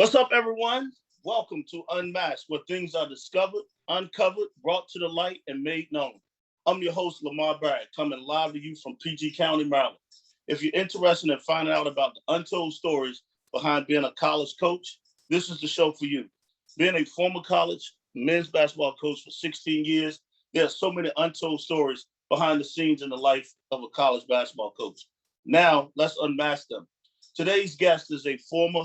What's up, everyone? Welcome to Unmasked, where things are discovered, uncovered, brought to the light, and made known. I'm your host, Lamar Barrett, coming live to you from PG County, Maryland. If you're interested in finding out about the untold stories behind being a college coach, this is the show for you. Being a former college men's basketball coach for 16 years, there are so many untold stories behind the scenes in the life of a college basketball coach. Now, let's unmask them. Today's guest is a former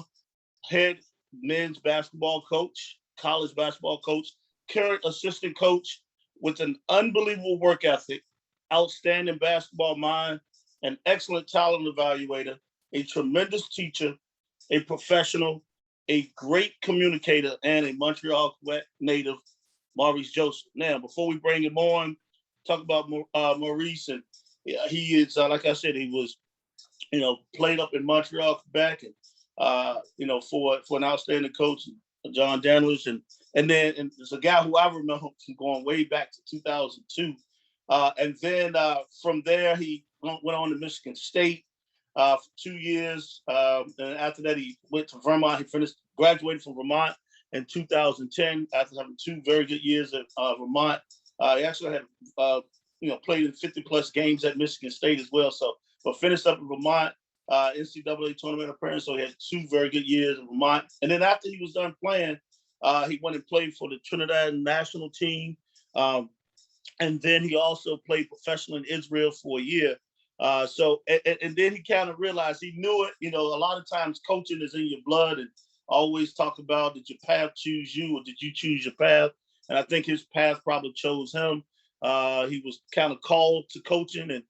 head men's basketball coach, college basketball coach, current assistant coach with an unbelievable work ethic, outstanding basketball mind, an excellent talent evaluator, a tremendous teacher, a professional, a great communicator, and a Montreal native, Maurice Joseph. Now, before we bring him on, talk about Maurice, and he is, like I said, he was, played up in Montreal, Quebec, and for an outstanding coach, John Daniels, and there's a guy who I remember from going way back to 2002, and then from there he went on to Michigan State for 2 years, and after that he went to Vermont. He graduated from Vermont in 2010 after having 2 very good years at Vermont. He actually had played in 50 plus games at Michigan State as well. So, but finished up in Vermont. NCAA tournament appearance, so he had 2 very good years in Vermont. And then after he was done playing, he went and played for the Trinidad national team. And then he also played professional in Israel for a year. And then he kind of realized he knew it. A lot of times coaching is in your blood, and always talk about, did your path choose you or did you choose your path? And I think his path probably chose him. He was kind of called to coaching, and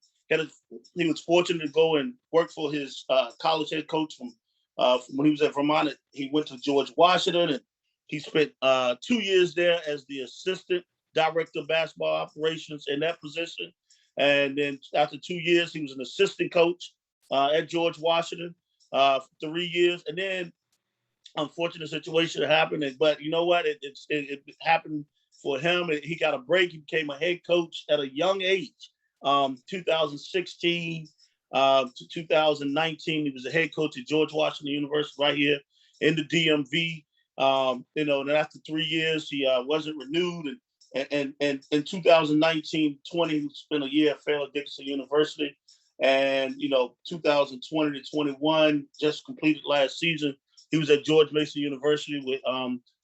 he was fortunate to go and work for his college head coach from when he was at Vermont. He went to George Washington, and he spent 2 years there as the assistant director of basketball operations in that position. And then after 2 years, he was an assistant coach at George Washington for 3 years. And then unfortunate situation happened, but you know what? It happened for him. He got a break. He became a head coach at a young age. 2016 to 2019, he was a head coach at George Washington University right here in the DMV. And after 3 years, he wasn't renewed. And in 2019-20, he spent a year at Fairleigh Dickinson University. And 2020 to 21, just completed last season, he was at George Mason University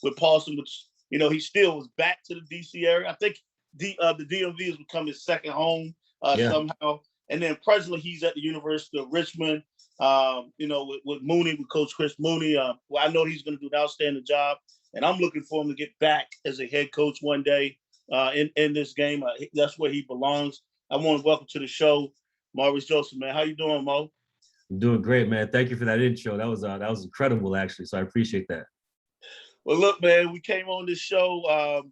with Paulson, which he still was back to the DC area. I think the DMV has become his second home. Somehow. And then presently he's at the University of Richmond, with Mooney, with Coach Chris Mooney. I know he's going to do an outstanding job, and I'm looking for him to get back as a head coach one day in this game. That's where he belongs. I want to welcome to the show, Maurice Joseph, man. How you doing, Mo? I'm doing great, man. Thank you for that intro. That was incredible, actually. So I appreciate that. Well, look, man, we came on this show,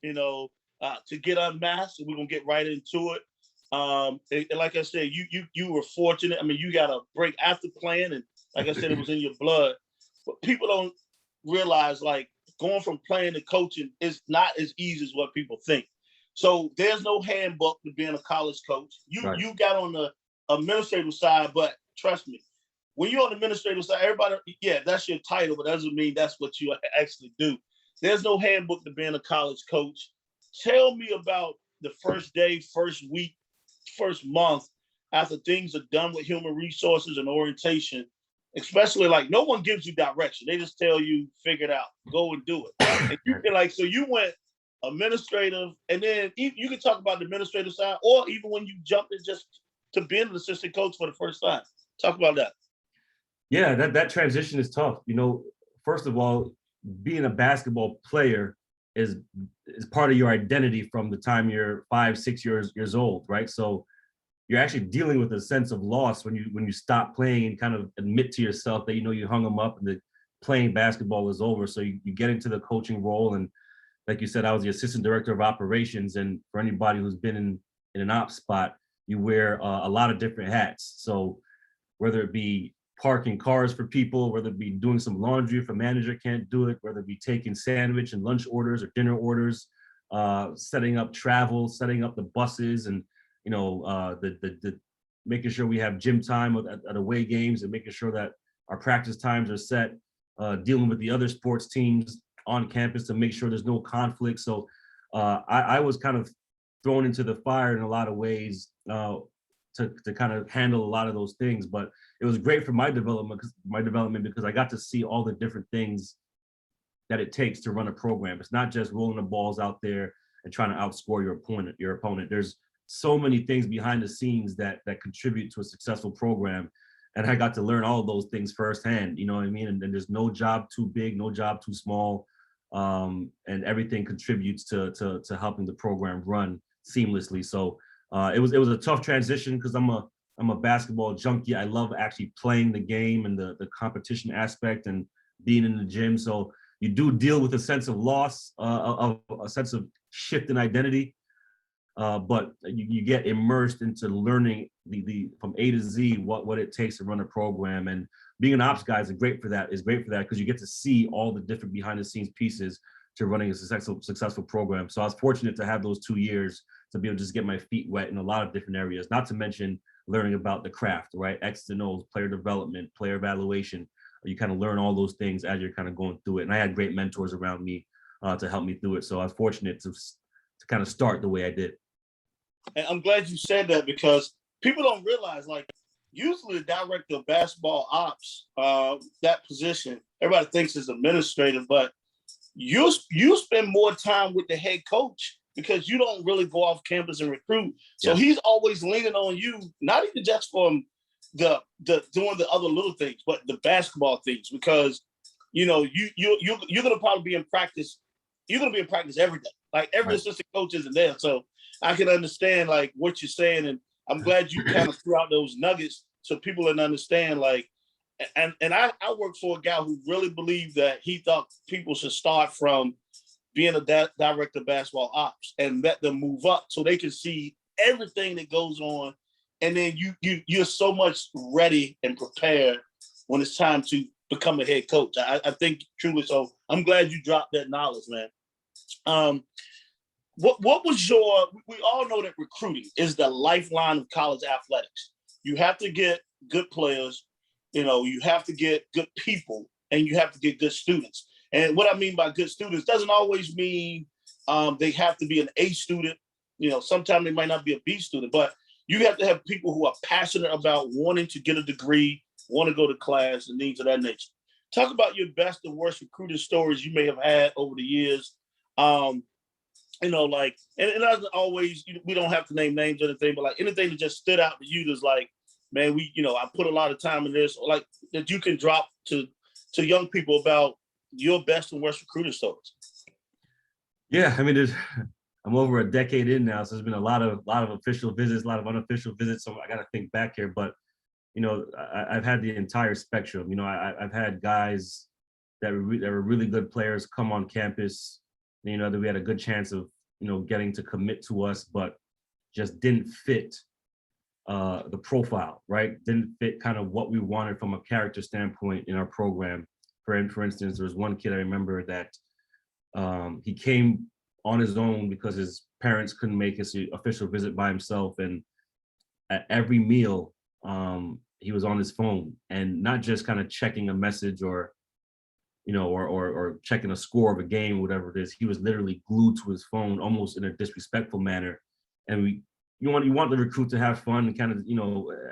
to get unmasked, and we're gonna get right into it. And like I said, you were fortunate. I mean, you got a break after playing, and like I said, it was in your blood. But people don't realize, like, going from playing to coaching is not as easy as what people think. So there's no handbook to being a college coach. You got on the administrative side, but trust me, when you're on the administrative side, everybody, that's your title, but that doesn't mean that's what you actually do. There's no handbook to being a college coach. Tell me about the first day, first week, first month after things are done with human resources and orientation, especially like no one gives you direction. They just tell you, figure it out, go and do it. And so you went administrative, and then you can talk about the administrative side, or even when you jumped in just to being an assistant coach for the first time. Talk about that. Yeah, that transition is tough. First of all, being a basketball player is part of your identity from the time you're 5, 6 years old, right? So you're actually dealing with a sense of loss when you stop playing and kind of admit to yourself that you hung them up and that playing basketball is over. So you get into the coaching role, and like you said, I was the assistant director of operations. And for anybody who's been in an ops spot, you wear a lot of different hats. So whether it be parking cars for people, whether it be doing some laundry if a manager can't do it, whether it be taking sandwich and lunch orders or dinner orders, setting up travel, setting up the buses, and the making sure we have gym time at away games, and making sure that our practice times are set. dealing with the other sports teams on campus to make sure there's no conflict. So I was kind of thrown into the fire in a lot of ways to kind of handle a lot of those things. But it was great for my development because I got to see all the different things that it takes to run a program. It's not just rolling the balls out there and trying to outscore your opponent. There's so many things behind the scenes that contribute to a successful program. And I got to learn all of those things firsthand, you know what I mean? And there's no job too big, no job too small. And everything contributes to helping the program run seamlessly. So it was a tough transition because I'm a basketball junkie. I love actually playing the game and the competition aspect and being in the gym. So you do deal with a sense of loss, of a sense of shift in identity, but you get immersed into learning the from A to Z what it takes to run a program. And being an ops guy is great for that because you get to see all the different behind the scenes pieces to running a successful program. So I was fortunate to have those 2 years to be able to just get my feet wet in a lot of different areas, not to mention learning about the craft, right? X's and O's, player development, player evaluation. You kind of learn all those things as you're kind of going through it. And I had great mentors around me to help me through it. So I was fortunate to kind of start the way I did. And I'm glad you said that because people don't realize, like, usually the director of basketball ops, that position, everybody thinks is administrative, but you spend more time with the head coach because you don't really go off campus and recruit. So he's always leaning on you, not even just from the doing the other little things, but the basketball things, because you're gonna probably be in practice. You're gonna be in practice every day. Like every assistant coach isn't there, so I can understand like what you're saying, and I'm glad you kind of threw out those nuggets so people can understand. Like, and I worked for a guy who really believed that he thought people should start from being a director of basketball ops and let them move up so they can see everything that goes on. And then you're so much ready and prepared when it's time to become a head coach. I think truly so. I'm glad you dropped that knowledge, man. What was we all know that recruiting is the lifeline of college athletics. You have to get good players, you have to get good people, and you have to get good students. And what I mean by good students doesn't always mean they have to be an A student. Sometimes they might not be a B student, but you have to have people who are passionate about wanting to get a degree, want to go to class, and things of that nature. Talk about your best and worst recruiting stories you may have had over the years. And it doesn't always, we don't have to name names or anything, but like anything that just stood out to you that's like, man, I put a lot of time in this, or like that you can drop to young people about your best and worst recruiting stories. Yeah, I mean, I'm over a decade in now, so there's been a lot of official visits, a lot of unofficial visits. So I got to think back here, but I've had the entire spectrum. I've had guys that were really good players come on campus, that we had a good chance of getting to commit to us, but just didn't fit the profile, right? Didn't fit kind of what we wanted from a character standpoint in our program. For instance, there was one kid I remember that he came on his own because his parents couldn't make his official visit by himself, and at every meal he was on his phone, and not just kind of checking a message or checking a score of a game, whatever it is. He was literally glued to his phone, almost in a disrespectful manner. And you want the recruit to have fun and kind of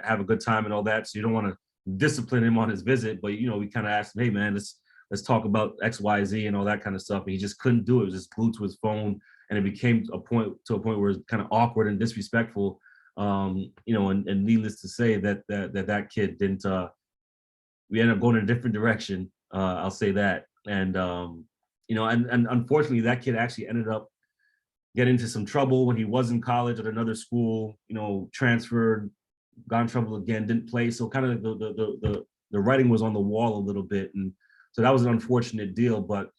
have a good time and all that. So you don't want to discipline him on his visit, but we kind of asked him, hey man, let's talk about X, Y, Z and all that kind of stuff. And he just couldn't do it. It was just glued to his phone, and it became a point where it's kind of awkward and disrespectful. And needless to say that kid didn't. We ended up going in a different direction. I'll say that. And and unfortunately, that kid actually ended up getting into some trouble when he was in college at another school. Transferred, got in trouble again, didn't play. So kind of the writing was on the wall a little bit, and so that was an unfortunate deal. But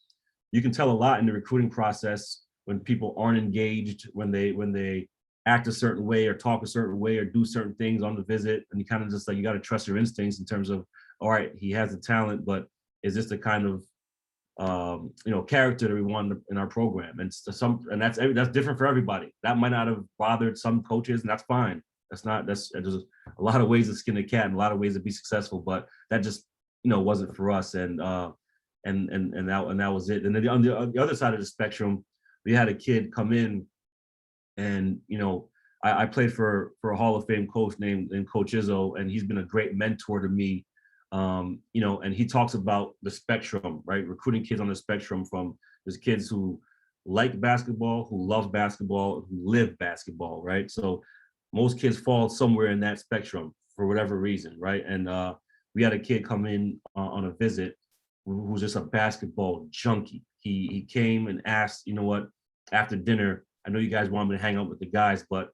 you can tell a lot in the recruiting process when people aren't engaged, when they act a certain way or talk a certain way or do certain things on the visit, and you kind of just like, you got to trust your instincts in terms of, all right, he has the talent, but is this the kind of character that we want in our program? And that's different for everybody. That might not have bothered some coaches, and that's fine. There's a lot of ways to skin a cat and a lot of ways to be successful, but that just wasn't for us. And that was it. And then on the other side of the spectrum, we had a kid come in, and I played for a Hall of Fame coach named Coach Izzo, and he's been a great mentor to me. And he talks about the spectrum, right? Recruiting kids on the spectrum, from there's kids who like basketball, who love basketball, who live basketball, right? So most kids fall somewhere in that spectrum for whatever reason, right? And we had a kid come in on a visit who was just a basketball junkie. He came and asked, after dinner, I know you guys want me to hang out with the guys, but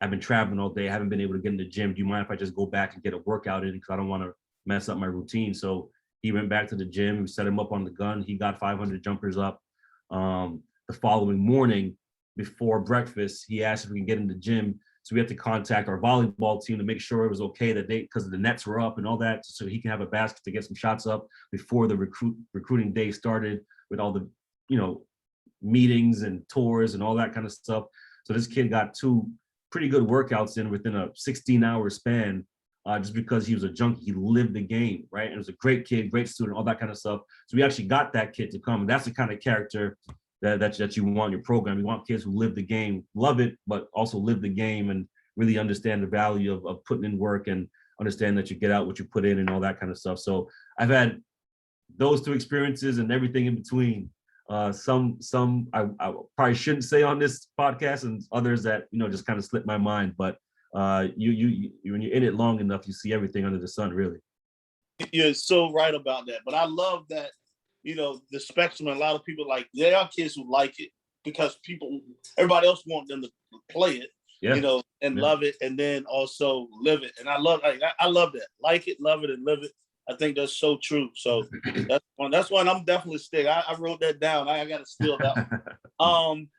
I've been traveling all day. I haven't been able to get in the gym. Do you mind if I just go back and get a workout in? Because I don't want to mess up my routine. So he went back to the gym. We set him up on the gun. He got 500 jumpers up. The following morning, before breakfast, he asked if we can get in the gym. So we had to contact our volleyball team to make sure it was okay that because the nets were up and all that, so he can have a basket to get some shots up before the recruiting day started, with all the meetings and tours and all that kind of stuff. So this kid got 2 pretty good workouts in within a 16-hour span, just because he was a junkie. He lived the game, right? And he was a great kid, great student, all that kind of stuff. So we actually got that kid to come. And that's the kind of character that you want in your program. You want kids who live the game, love it, but also live the game and really understand the value of putting in work and understand that you get out what you put in and all that kind of stuff. So I've had those 2 experiences and everything in between. Some I probably shouldn't say on this podcast, and others that just kind of slipped my mind. But you when you're in it long enough, you see everything under the sun, really. You're so right about that. But I love that the spectrum. And a lot of people, like, there are kids who like it because everybody else wants them to play it, and love it, and then also live it. And I love that. Like it, love it, and live it. I think that's so true. So that's one I'm definitely stick. I wrote that down. I got to steal that one.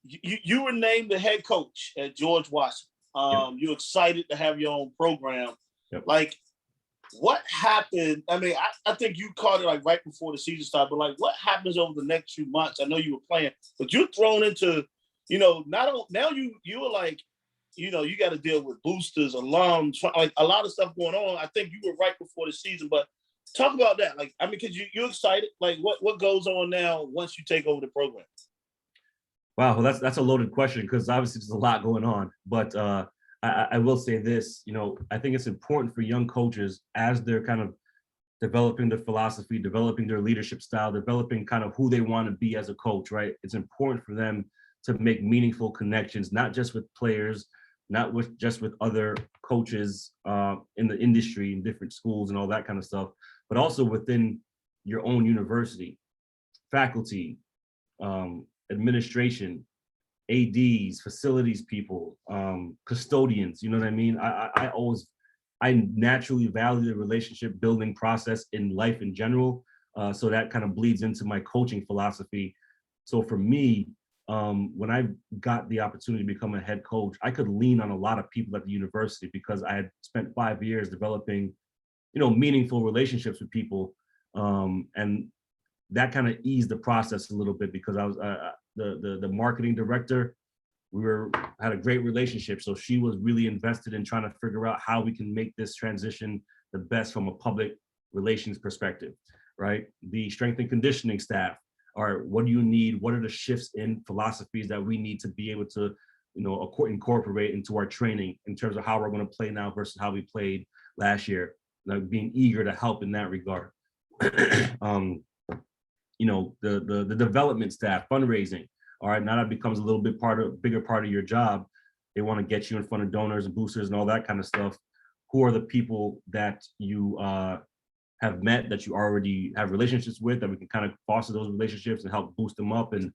You were named the head coach at George Washington. You're excited to have your own program. Yep. Like, what happened? I mean, I think you caught it like right before the season started, but like, what happens over the next few months? I know you were playing, but you're thrown into, now you were like, you got to deal with boosters, alums, like a lot of stuff going on. I think you were right before the season, but talk about that. Like, I mean, because you're excited. Like, what goes on now once you take over the program? Wow, well, that's a loaded question, because obviously there's a lot going on. But I will say this, I think it's important for young coaches, as they're kind of developing their philosophy, developing their leadership style, developing kind of who they want to be as a coach, right? It's important for them to make meaningful connections, not just with players, not just with other coaches in the industry, in different schools and all that kind of stuff, but also within your own university, faculty, administration, ADs, facilities people, custodians, you know what I mean? I naturally value the relationship building process in life in general. So that kind of bleeds into my coaching philosophy. So for me, when I got the opportunity to become a head coach, I could lean on a lot of people at the university, because I had spent 5 years developing, meaningful relationships with people. And that kind of eased the process a little bit, because I was the marketing director. We had a great relationship. So she was really invested in trying to figure out how we can make this transition the best from a public relations perspective, right? The strength and conditioning staff, or what do you need? What are the shifts in philosophies that we need to be able to, incorporate into our training in terms of how we're going to play now versus how we played last year? Like, being eager to help in that regard. The development staff, fundraising. All right, now that becomes a little bit bigger part of your job. They want to get you in front of donors and boosters and all that kind of stuff. Who are the people that you have met, that you already have relationships with, that we can kind of foster those relationships and help boost them up? And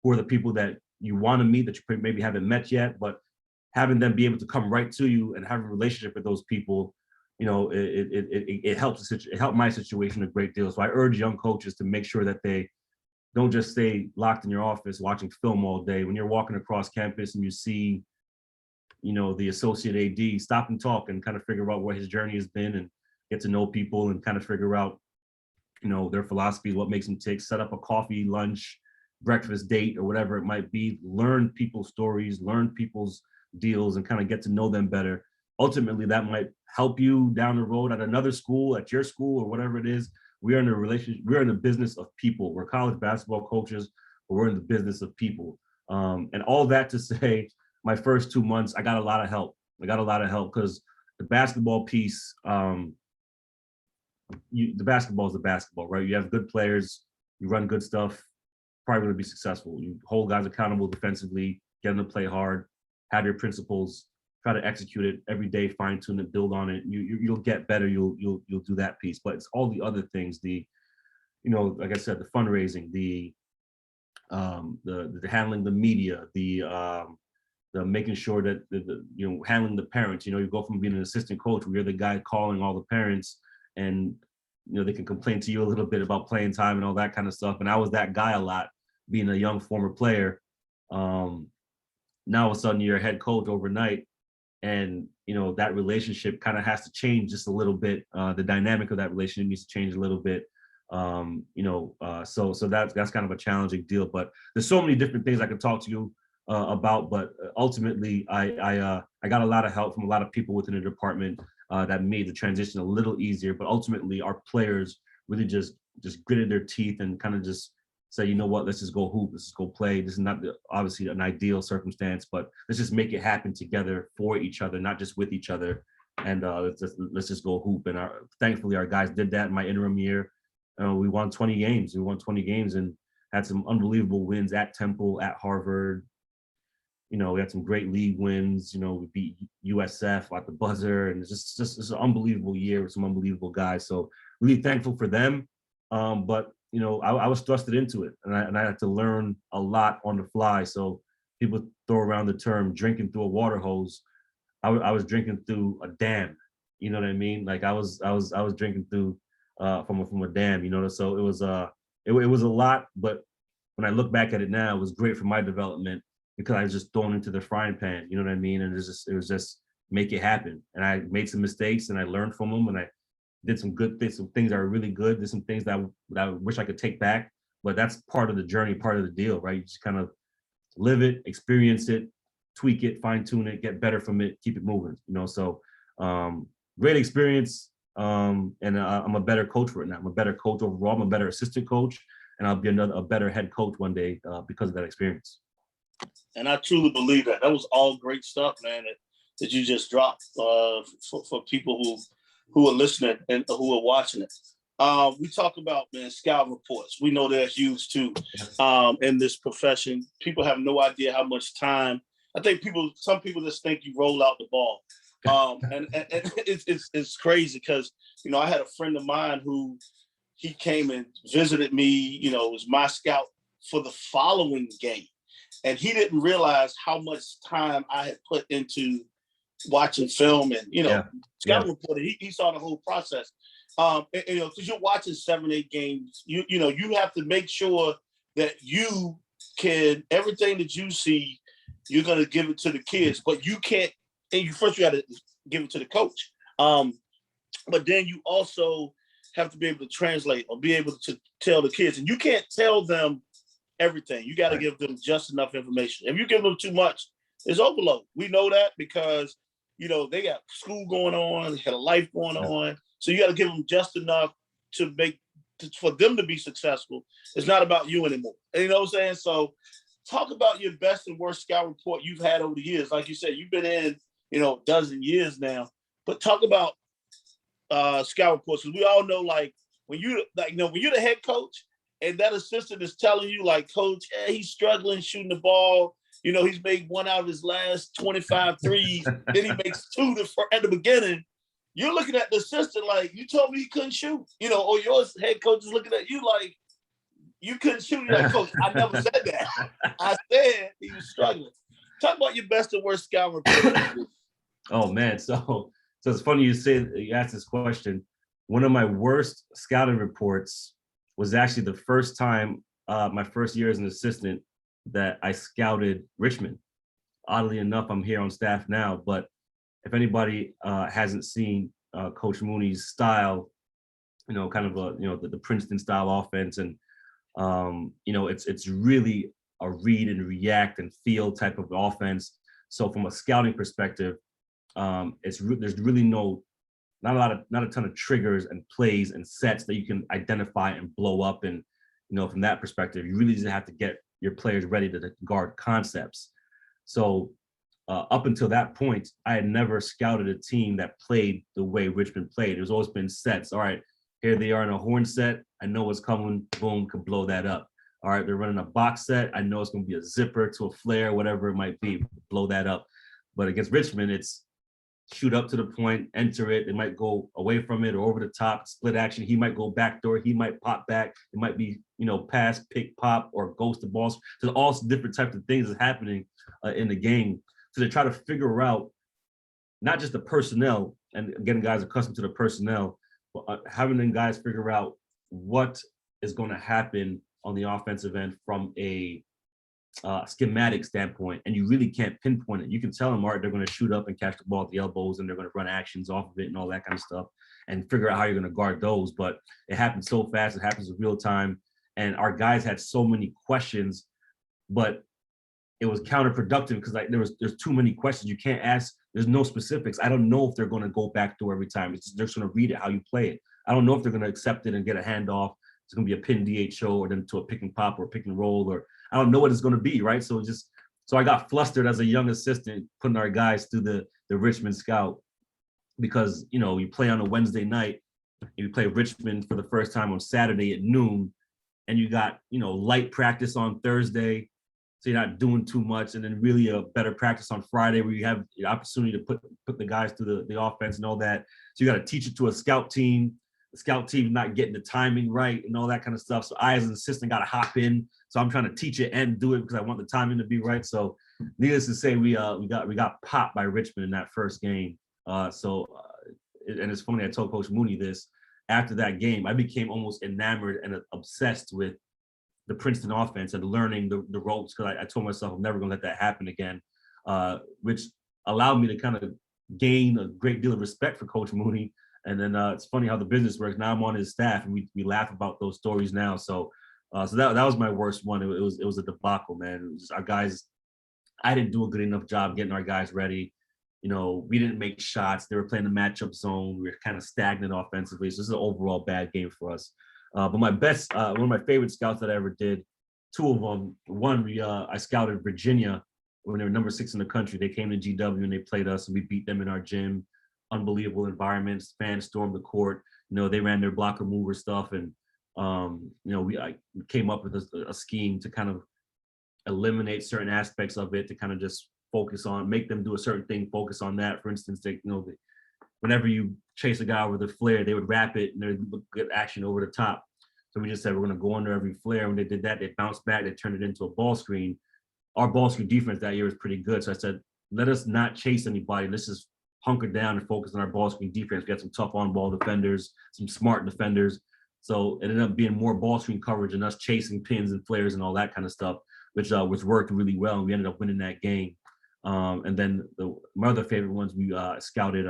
who are the people that you want to meet that you maybe haven't met yet, but having them be able to come right to you and have a relationship with those people, it helps. It helped my situation a great deal. So I urge young coaches to make sure that they don't just stay locked in your office watching film all day. When you're walking across campus and you see, the associate AD, stop and talk and kind of figure out what his journey has been, and get to know people and kind of figure out, their philosophy, what makes them tick. Set up a coffee, lunch, breakfast date, or whatever it might be. Learn people's stories, learn people's deals, and kind of get to know them better. Ultimately, that might help you down the road at another school, at your school, or whatever it is. We are in a relationship. We're in the business of people. We're college basketball coaches, but we're in the business of people. And all that to say, my first 2 months, I got a lot of help. I got a lot of help because the basketball piece, the basketball is the basketball, right? You have good players, you run good stuff, probably going to be successful. You hold guys accountable defensively, get them to play hard, have your principles, try to execute it every day, fine tune it, build on it. You'll get better. You'll do that piece, but it's all the other things. Like I said, the fundraising, the handling the media, the making sure that handling the parents. You go from being an assistant coach where you're the guy calling all the parents, and they can complain to you a little bit about playing time and all that kind of stuff. And I was that guy a lot, being a young former player. Now all of a sudden you're a head coach overnight, and that relationship kind of has to change just a little bit. The dynamic of that relationship needs to change a little bit. So that's kind of a challenging deal. But there's so many different things I could talk to you about. But ultimately, I got a lot of help from a lot of people within the department that made the transition a little easier. But ultimately, our players really just gritted their teeth and kind of just say, you know what, let's just go hoop, let's just go play. This is not obviously an ideal circumstance, but let's just make it happen together for each other, not just with each other. And let's just go hoop. And thankfully, our guys did that in my interim year. We won 20 games. We won 20 games and had some unbelievable wins at Temple, at Harvard. We had some great league wins. We beat USF at the buzzer, and it's an unbelievable year with some unbelievable guys. So really thankful for them. But I was thrusted into it, and I had to learn a lot on the fly. So people throw around the term drinking through a water hose. I was drinking through a dam. You know what I mean? Like I was drinking through from a dam. So it was a lot. But when I look back at it now, it was great for my development because I was just thrown into the frying pan. You know what I mean? And it was just make it happen. And I made some mistakes, and I learned from them, and I did some good things, some things that are really good. There's some things that I wish I could take back, but that's part of the journey, part of the deal, right? You just kind of live it, experience it, tweak it, fine tune it, get better from it, keep it moving, So great experience, and I'm a better coach for it now. I'm a better coach overall. I'm a better assistant coach, and I'll be a better head coach one day because of that experience. And I truly believe that. That was all great stuff, man, that you just dropped for people who are listening and who are watching it. We talk about, man, scout reports. We know they're huge too in this profession. People have no idea how much time. I think some people just think you roll out the ball. And it's crazy because, I had a friend of mine who he came and visited me, was my scout for the following game. And he didn't realize how much time I had put into watching film and, scouting reporter. He saw the whole process. Because you're watching 7-8 games, you have to make sure that you can, everything that you see, you're going to give it to the kids, but you can't, and you got to give it to the coach. But then you also have to be able to translate or be able to tell the kids, and you can't tell them everything. You got to give them just enough information. If you give them too much, it's overload. We know that because, they got school going on, they got a life going on. So you got to give them just enough for them to be successful. It's not about you anymore. You know what I'm saying? So talk about your best and worst scout report you've had over the years. Like you said, you've been in, a dozen years now, but talk about scout reports. Because we all know, like, when you're the head coach and that assistant is telling you, like, coach, he's struggling shooting the ball. He's made one out of his last 25 threes. Then he makes two at the beginning. You're looking at the assistant like, you told me he couldn't shoot, or your head coach is looking at you like, you couldn't shoot. You're like, coach, I never said that. I said he was struggling. Talk about your best and worst scout report. Oh, man. So it's funny you asked this question. One of my worst scouting reports was actually the first time, my first year as an assistant, that I scouted Richmond. Oddly enough, I'm here on staff now, but if anybody hasn't seen Coach Mooney's style, kind of the Princeton style offense, and it's really a read and react and feel type of offense. So from a scouting perspective, there's really no not a ton of triggers and plays and sets that you can identify and blow up. And from that perspective, you really just have to get your players ready to guard concepts. So up until that point, I had never scouted a team that played the way Richmond played. There's always been sets. All right, here they are in a horn set. I know what's coming. Boom, could blow that up. All right, they're running a box set. I know it's going to be a zipper to a flare, whatever it might be. Blow that up. But against Richmond, it's shoot up to the point, enter it. It might go away from it or over the top, split action. He might go backdoor. He might pop back. It might be, pass, pick, pop, or ghost the ball. So there's all different types of things that's happening in the game. So they try to figure out not just the personnel and getting guys accustomed to the personnel, but having them guys figure out what is going to happen on the offensive end from a schematic standpoint. And you really can't pinpoint it. You can tell them, all right, they're going to shoot up and catch the ball at the elbows and they're going to run actions off of it and all that kind of stuff and figure out how you're going to guard those. But it happens so fast. It happens in real time. And our guys had so many questions, but it was counterproductive because there's too many questions. You can't ask. There's no specifics. I don't know if they're going to go backdoor every time. They're just going to read it how you play it. I don't know if they're going to accept it and get a handoff. It's going to be a pin DHO or then to a pick and pop or pick and roll, or I don't know what it's going to be, right? So I got flustered as a young assistant putting our guys through the Richmond scout because, you play on a Wednesday night, you play Richmond for the first time on Saturday at noon, and you got, light practice on Thursday. So you're not doing too much, and then really a better practice on Friday where you have the opportunity to put the guys through the offense and all that. So you got to teach it to a scout team. The scout team not getting the timing right and all that kind of stuff. So I, as an assistant, got to hop in. So I'm trying to teach it and do it because I want the timing to be right. So needless to say, we got popped by Richmond in that first game. And it's funny, I told Coach Mooney this. After that game, I became almost enamored and obsessed with the Princeton offense and learning the ropes because I told myself I'm never going to let that happen again, which allowed me to kind of gain a great deal of respect for Coach Mooney. And then it's funny how the business works. Now I'm on his staff, and we laugh about those stories now. So that was my worst one. It was a debacle, man. It was just our guys. I didn't do a good enough job getting our guys ready. We didn't make shots. They were playing the matchup zone. We were kind of stagnant offensively. So this is an overall bad game for us. But my best, one of my favorite scouts that I ever did, two of them. One, I scouted Virginia when they were number 6 in the country. They came to GW and they played us, and we beat them in our gym. Unbelievable environments. Fans stormed the court. They ran their blocker mover stuff, and I came up with a scheme to kind of eliminate certain aspects of it to kind of just focus on, make them do a certain thing, focus on that. For instance, whenever you chase a guy over the flare, they would wrap it and they'd look good action over the top. So we just said we're going to go under every flare. When they did that, they bounced back. They turned it into a ball screen. Our ball screen defense that year was pretty good. So I said, let us not chase anybody. Let's just hunker down and focus on our ball screen defense. We got some tough on-ball defenders, some smart defenders. So it ended up being more ball screen coverage and us chasing pins and flares and all that kind of stuff, which worked really well. And we ended up winning that game. And then my other favorite ones, we scouted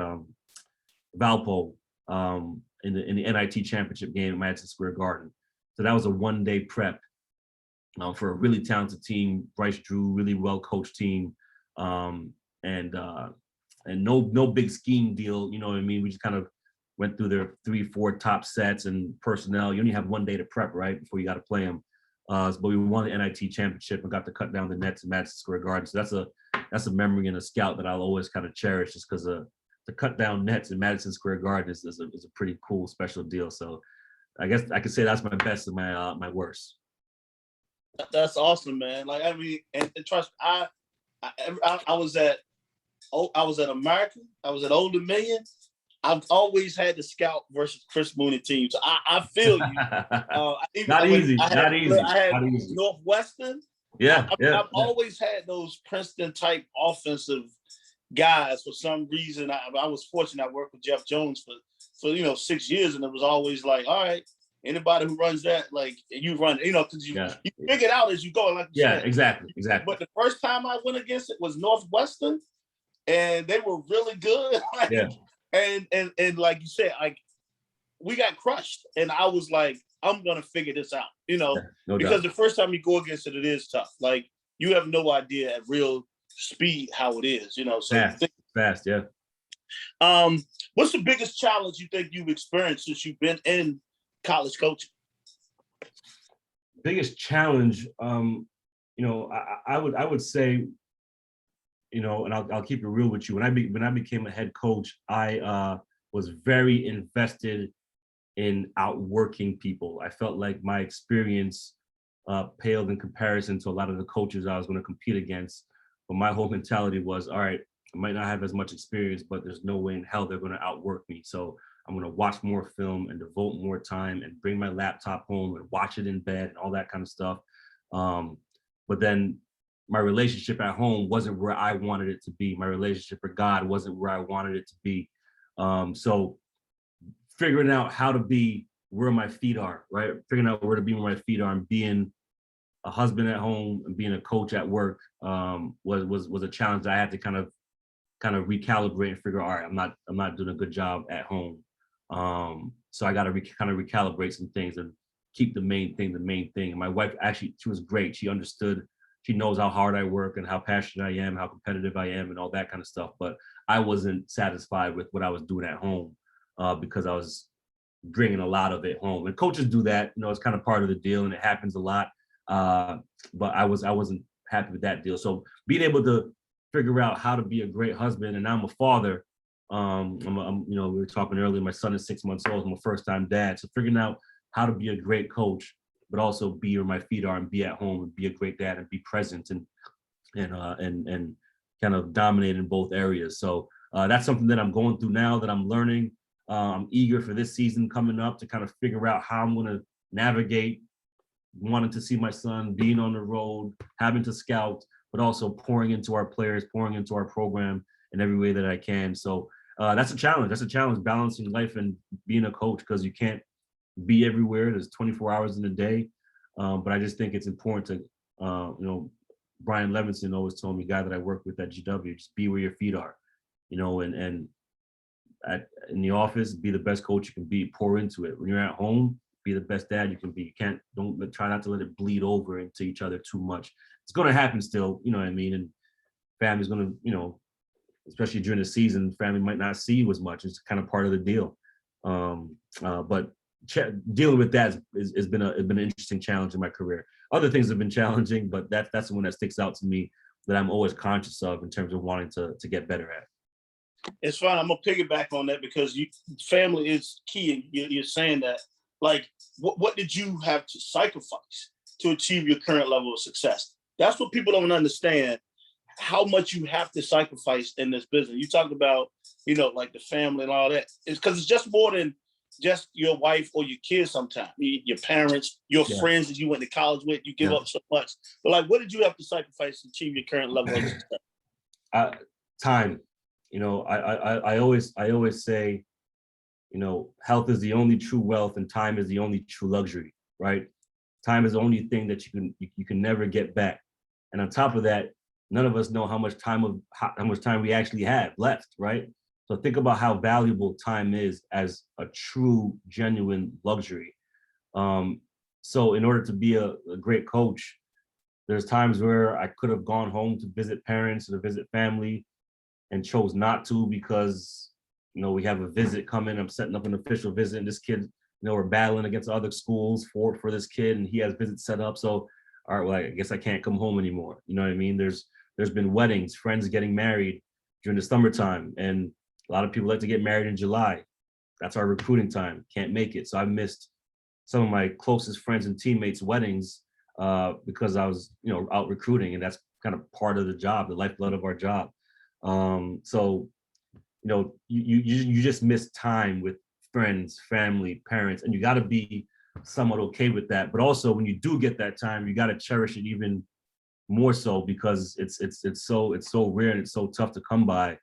Valpo in the NIT championship game at Madison Square Garden. So that was a one-day prep for a really talented team. Bryce Drew, really well-coached team. And no big scheme deal, you know what I mean? We just kind of went through their 3-4 top sets and personnel. You only have one day to prep, right, before you got to play them. But we won the NIT championship and got to cut down the nets in Madison Square Garden. So that's a memory and a scout that I'll always kind of cherish, just because to cut down nets in Madison Square Garden is a pretty cool special deal. So I guess I could say that's my best and my worst. That's awesome, man. Like, I mean, and trust me, I was at American. I was at Old Dominion. I've always had the scout versus Chris Mooney team. So I feel you. Not easy. I had Northwestern. Yeah, I've always had those Princeton type offensive guys. For some reason, I was fortunate. I worked with Jeff Jones for 6 years, and it was always like, all right, anybody who runs that, like, you run, because you figure it out as you go. Like you said. Exactly. But the first time I went against it was Northwestern, and they were really good. And like you said, like, we got crushed, and I was like, I'm gonna figure this out, no because doubt. the first time you go against it, it is tough. Like, you have no idea at real speed how it is, So fast, yeah. What's the biggest challenge you think you've experienced since you've been in college coaching? Biggest challenge, I would say, and I'll keep it real with you. When I became a head coach, I was very invested in outworking people. I felt like my experience paled in comparison to a lot of the coaches I was going to compete against. But my whole mentality was, all right, I might not have as much experience, but there's no way in hell they're going to outwork me. So I'm going to watch more film and devote more time and bring my laptop home and watch it in bed and all that kind of stuff. But then my relationship at home wasn't where I wanted it to be. My relationship with God wasn't where I wanted it to be. So figuring out how to be where my feet are, right? Figuring out where to be where my feet are and being a husband at home and being a coach at work was a challenge that I had to kind of recalibrate and figure, all right, I'm not doing a good job at home. So I got to kind of recalibrate some things and keep the main thing. And my wife, actually, she was great. She understood, she knows how hard I work and how passionate I am, how competitive I am and all that kind of stuff. But I wasn't satisfied with what I was doing at home because I was bringing a lot of it home. And coaches do that, it's kind of part of the deal and it happens a lot. But I wasn't happy with that deal. So being able to figure out how to be a great husband, and I'm a father. We were talking earlier, my son is 6 months old. I'm a first-time dad. So figuring out how to be a great coach, but also be where my feet are and be at home and be a great dad and be present and kind of dominate in both areas. So that's something that I'm going through now that I'm learning. I'm eager for this season coming up to kind of figure out how I'm going to navigate wanting to see my son, being on the road, having to scout, but also pouring into our players, pouring into our program in every way that I can. So that's a challenge. That's a challenge, balancing life and being a coach, because you can't be everywhere. There's 24 hours in a day. But I just think it's important to, Brian Levinson always told me, guy that I work with at GW, just be where your feet are, and in the office, be the best coach you can be, pour into it. When you're at home, be the best dad you can be. Don't try not to let it bleed over into each other too much. It's going to happen still, you know what I mean? And family's going to, especially during the season, family might not see you as much. It's kind of part of the deal. But dealing with that has been an interesting challenge in my career. Other things have been challenging, but that's the one that sticks out to me that I'm always conscious of in terms of wanting to get better at. It's fine. I'm gonna piggyback on that because family is key, and you're saying that. Like, what did you have to sacrifice to achieve your current level of success? That's what people don't understand, how much you have to sacrifice in this business. You talk about, like the family and all that. It's because it's just more than just your wife or your kids sometimes. Your parents, your friends that you went to college with, you give up so much. But like, what did you have to sacrifice to achieve your current level of success? Time. I always say, health is the only true wealth and time is the only true luxury, right? Time is the only thing that you can never get back. And on top of that, none of us know how much time we actually have left, right? So think about how valuable time is as a true, genuine luxury. So in order to be a great coach, there's times where I could have gone home to visit parents or to visit family and chose not to because, we have a visit coming. I'm setting up an official visit, and this kid, we're battling against other schools for this kid, and he has visits set up. So, all right, well, I guess I can't come home anymore. You know what I mean? There's been weddings, friends getting married during the summertime, and a lot of people like to get married in July. That's our recruiting time. Can't make it. So I missed some of my closest friends and teammates' weddings because I was, out recruiting, and that's kind of part of the job, the lifeblood of our job. So, you just miss time with friends, family, parents, and you got to be somewhat okay with that. But also, when you do get that time, you got to cherish it even more so because it's so rare and it's so tough to come by.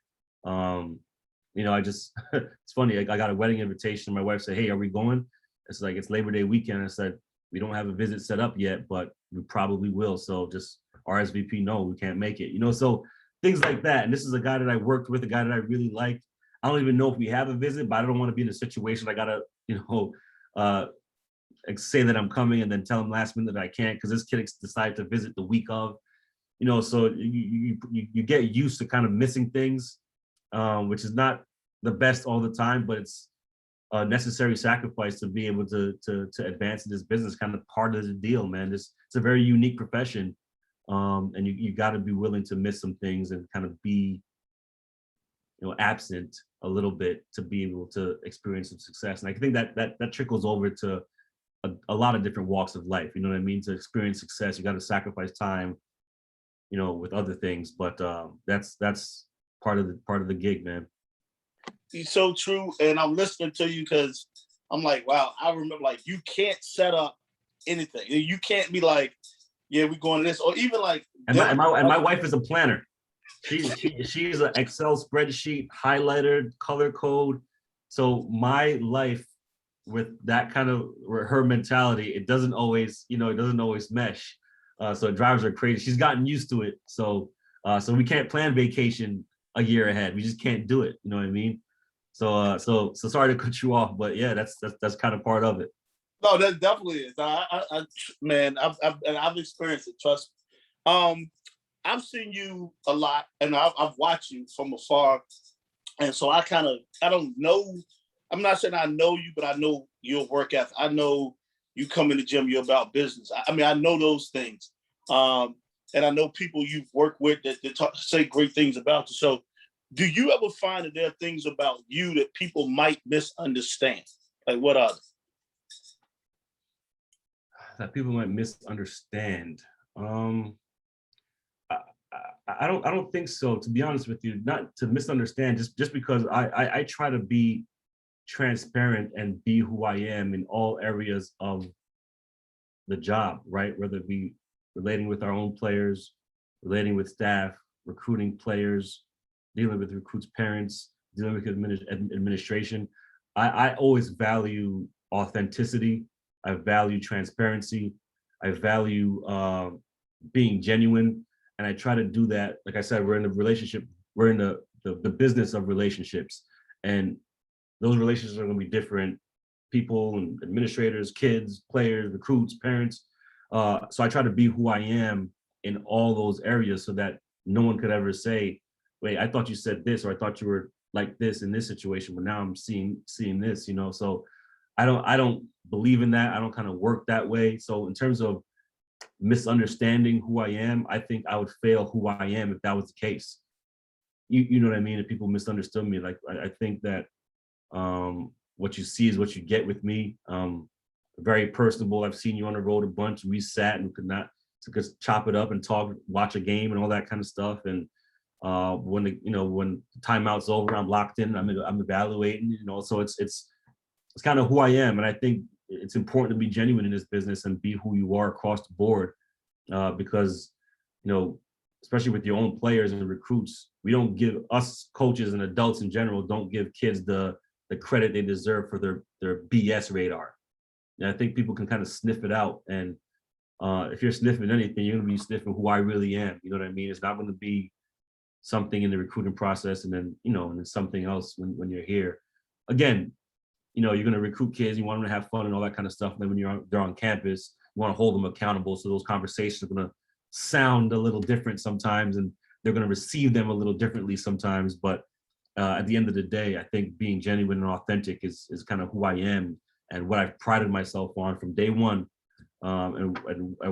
I just it's funny. I got a wedding invitation. My wife said, "Hey, are we going?" It's like it's Labor Day weekend. I said, "We don't have a visit set up yet, but we probably will. So just RSVP. No, we can't make it." So things like that. And this is a guy that I worked with, a guy that I really liked. I don't even know if we have a visit, but I don't want to be in a situation I gotta, say that I'm coming and then tell him last minute that I can't because this kid decided to visit the week of. So you get used to kind of missing things, which is not the best all the time, but it's a necessary sacrifice to be able to advance in this business. Kind of part of the deal, man. It's a very unique profession, and you got to be willing to miss some things and kind of be, absent a little bit to be able to experience some success. And I think that trickles over to a lot of different walks of life. You know what I mean? To experience success, you got to sacrifice time, with other things. But that's part of the gig, man. He's so true. And I'm listening to you because I'm like, wow, I remember, like, you can't set up anything. You can't be like, yeah, we're going to this, or even like. And my wife is a planner. She's an Excel spreadsheet, highlighter, color code. So my life with that kind of her mentality, it doesn't always mesh. So it drives her crazy. She's gotten used to it. So we can't plan vacation a year ahead. We just can't do it. You know what I mean? So sorry to cut you off, but yeah, that's kind of part of it. No, that definitely is. Man, I've experienced it. Trust me. I've seen you a lot, and I've watched you from afar, and so I don't know. I'm not saying I know you, but I know your work ethic. I know you come in the gym, you're about business. I mean, I know those things, and I know people you've worked with that say great things about you. So, do you ever find that there are things about you that people might misunderstand? Like, what are they? That people might misunderstand. I don't think so, to be honest with you. Not to misunderstand, just because I try to be transparent and be who I am in all areas of the job, right? Whether it be relating with our own players, relating with staff, recruiting players, dealing with recruits' parents, dealing with administration. I always value authenticity. I value transparency. I value being genuine. And I try to do that. Like I said, we're in the business of relationships. And those relationships are going to be different. People and administrators, kids, players, recruits, parents. So I try to be who I am in all those areas so that no one could ever say, wait, I thought you said this, or I thought you were like this in this situation, but now I'm seeing this, So I don't believe in that. I don't kind of work that way. So in terms of misunderstanding who I am, I think I would fail who I am if that was the case. You know what I mean? If people misunderstood me, like I think that what you see is what you get with me. Very personable. I've seen you on the road a bunch. We sat and could chop it up and talk, watch a game and all that kind of stuff. And when the timeout's over, I'm locked in. I'm evaluating. So it's kind of who I am, and I think it's important to be genuine in this business and be who you are across the board, because especially with your own players and recruits, we don't give, us coaches and adults in general don't give kids the credit they deserve for their BS radar. And I think people can kind of sniff it out. And if you're sniffing anything, you're going to be sniffing who I really am. You know what I mean? It's not going to be something in the recruiting process and then, and then something else when you're here. Again, you're going to recruit kids, you want them to have fun and all that kind of stuff. And then when they're on campus, you want to hold them accountable. So those conversations are going to sound a little different sometimes, and they're going to receive them a little differently sometimes. But at the end of the day, I think being genuine and authentic is kind of who I am and what I've prided myself on from day one, and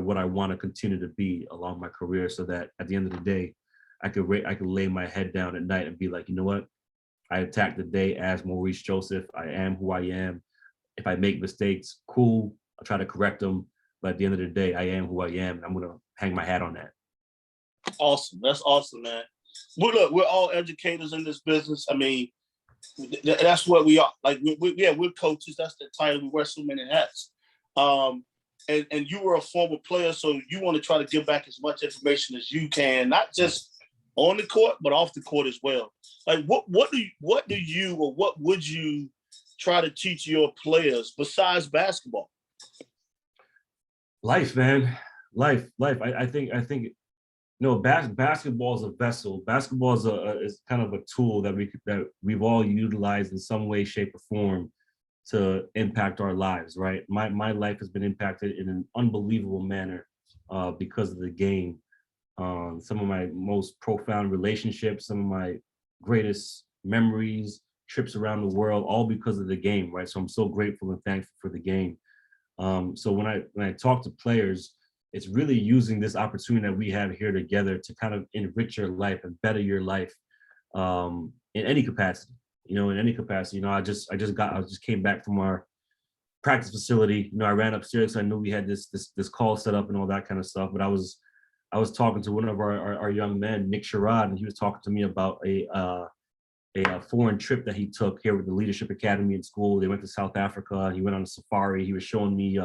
what I want to continue to be along my career, so that at the end of the day, I could lay my head down at night and be like, you know what? I attack the day as Maurice Joseph. I am who I am. If I make mistakes, cool. I'll try to correct them. But at the end of the day, I am who I am. I'm going to hang my hat on that. Awesome. That's awesome, man. We're all educators in this business. I mean, that's what we are. Like, we're coaches. That's the title. We wear so many hats. And you were a former player, so you want to try to give back as much information as you can, not just on the court, but off the court as well. Like, what would you try to teach your players besides basketball? Life, man. Life. I think basketball is a vessel. Basketball is kind of a tool that we've all utilized in some way, shape, or form to impact our lives, right? My life has been impacted in an unbelievable manner because of the game. Some of my most profound relationships, some of my greatest memories, trips around the world, all because of the game, right? So I'm so grateful and thankful for the game. So when I talk to players, it's really using this opportunity that we have here together to kind of enrich your life and better your life in any capacity. In any capacity. I just came back from our practice facility. I ran upstairs. So I knew we had this call set up and all that kind of stuff. But I was talking to one of our young men, Nick Sherrod, and he was talking to me about a foreign trip that he took here with the Leadership Academy in school. They went to South Africa. He went on a safari. He was showing me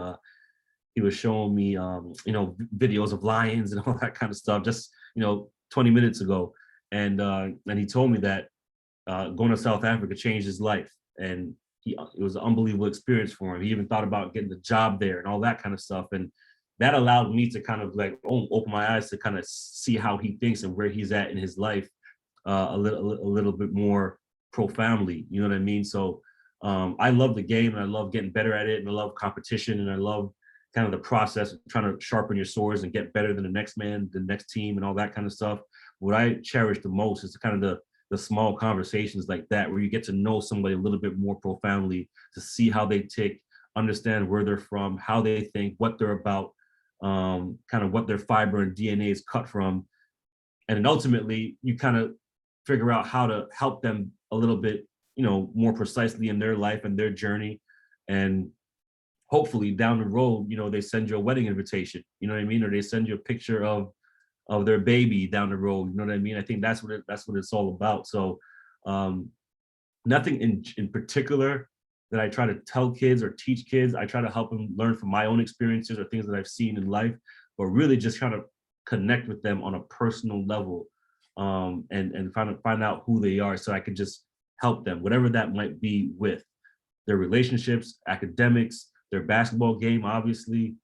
videos of lions and all that kind of stuff just 20 minutes ago. And he told me that going to South Africa changed his life, and it was an unbelievable experience for him. He even thought about getting a job there and all that kind of stuff. And that allowed me to kind of open my eyes to kind of see how he thinks and where he's at in his life a little bit more profoundly. You know what I mean? So I love the game, and I love getting better at it, and I love competition, and I love kind of the process of trying to sharpen your swords and get better than the next man, the next team, and all that kind of stuff. What I cherish the most is kind of the small conversations like that, where you get to know somebody a little bit more profoundly, to see how they tick, understand where they're from, how they think, what they're about, kind of what their fiber and DNA is cut from. And then ultimately you kind of figure out how to help them a little bit, more precisely in their life and their journey. And hopefully down the road, they send you a wedding invitation, you know what I mean? Or they send you a picture of their baby down the road, you know what I mean? I think that's what it's all about. So nothing in particular that I try to tell kids or teach kids. I try to help them learn from my own experiences or things that I've seen in life, but really just trying to connect with them on a personal level, and find out who they are, so I can just help them, whatever that might be, with their relationships, academics, their basketball game, obviously,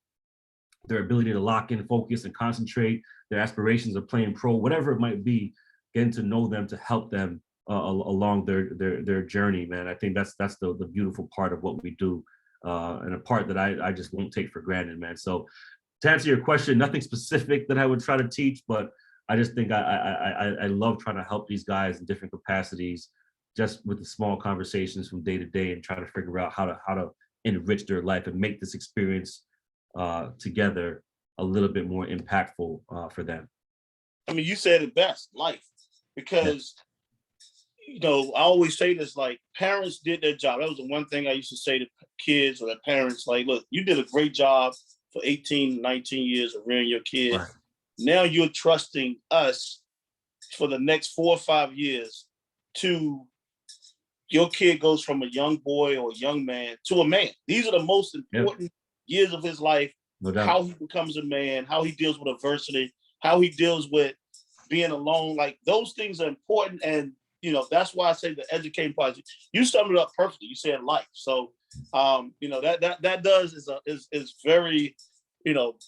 their ability to lock in, focus, and concentrate, their aspirations of playing pro, whatever it might be, getting to know them to help them along their journey, man. I think that's the beautiful part of what we do, and a part that I just won't take for granted, man. So to answer your question, nothing specific that I would try to teach, but I just think I love trying to help these guys in different capacities, just with the small conversations from day to day, and try to figure out how to enrich their life and make this experience together a little bit more impactful for them. I mean, you said it best, life, because I always say this, like, parents did their job. That was the one thing I used to say to kids or their parents, like, look, you did a great job for 18, 19 years of rearing your kid. Right. Now you're trusting us for the next 4 or 5 years to your kid goes from a young boy or a young man to a man. These are the most important years of his life. No doubt. How he becomes a man, how he deals with adversity, how he deals with being alone. Like, those things are important. And, that's why I say the educating part. You summed it up perfectly. You said life. So, that does is very,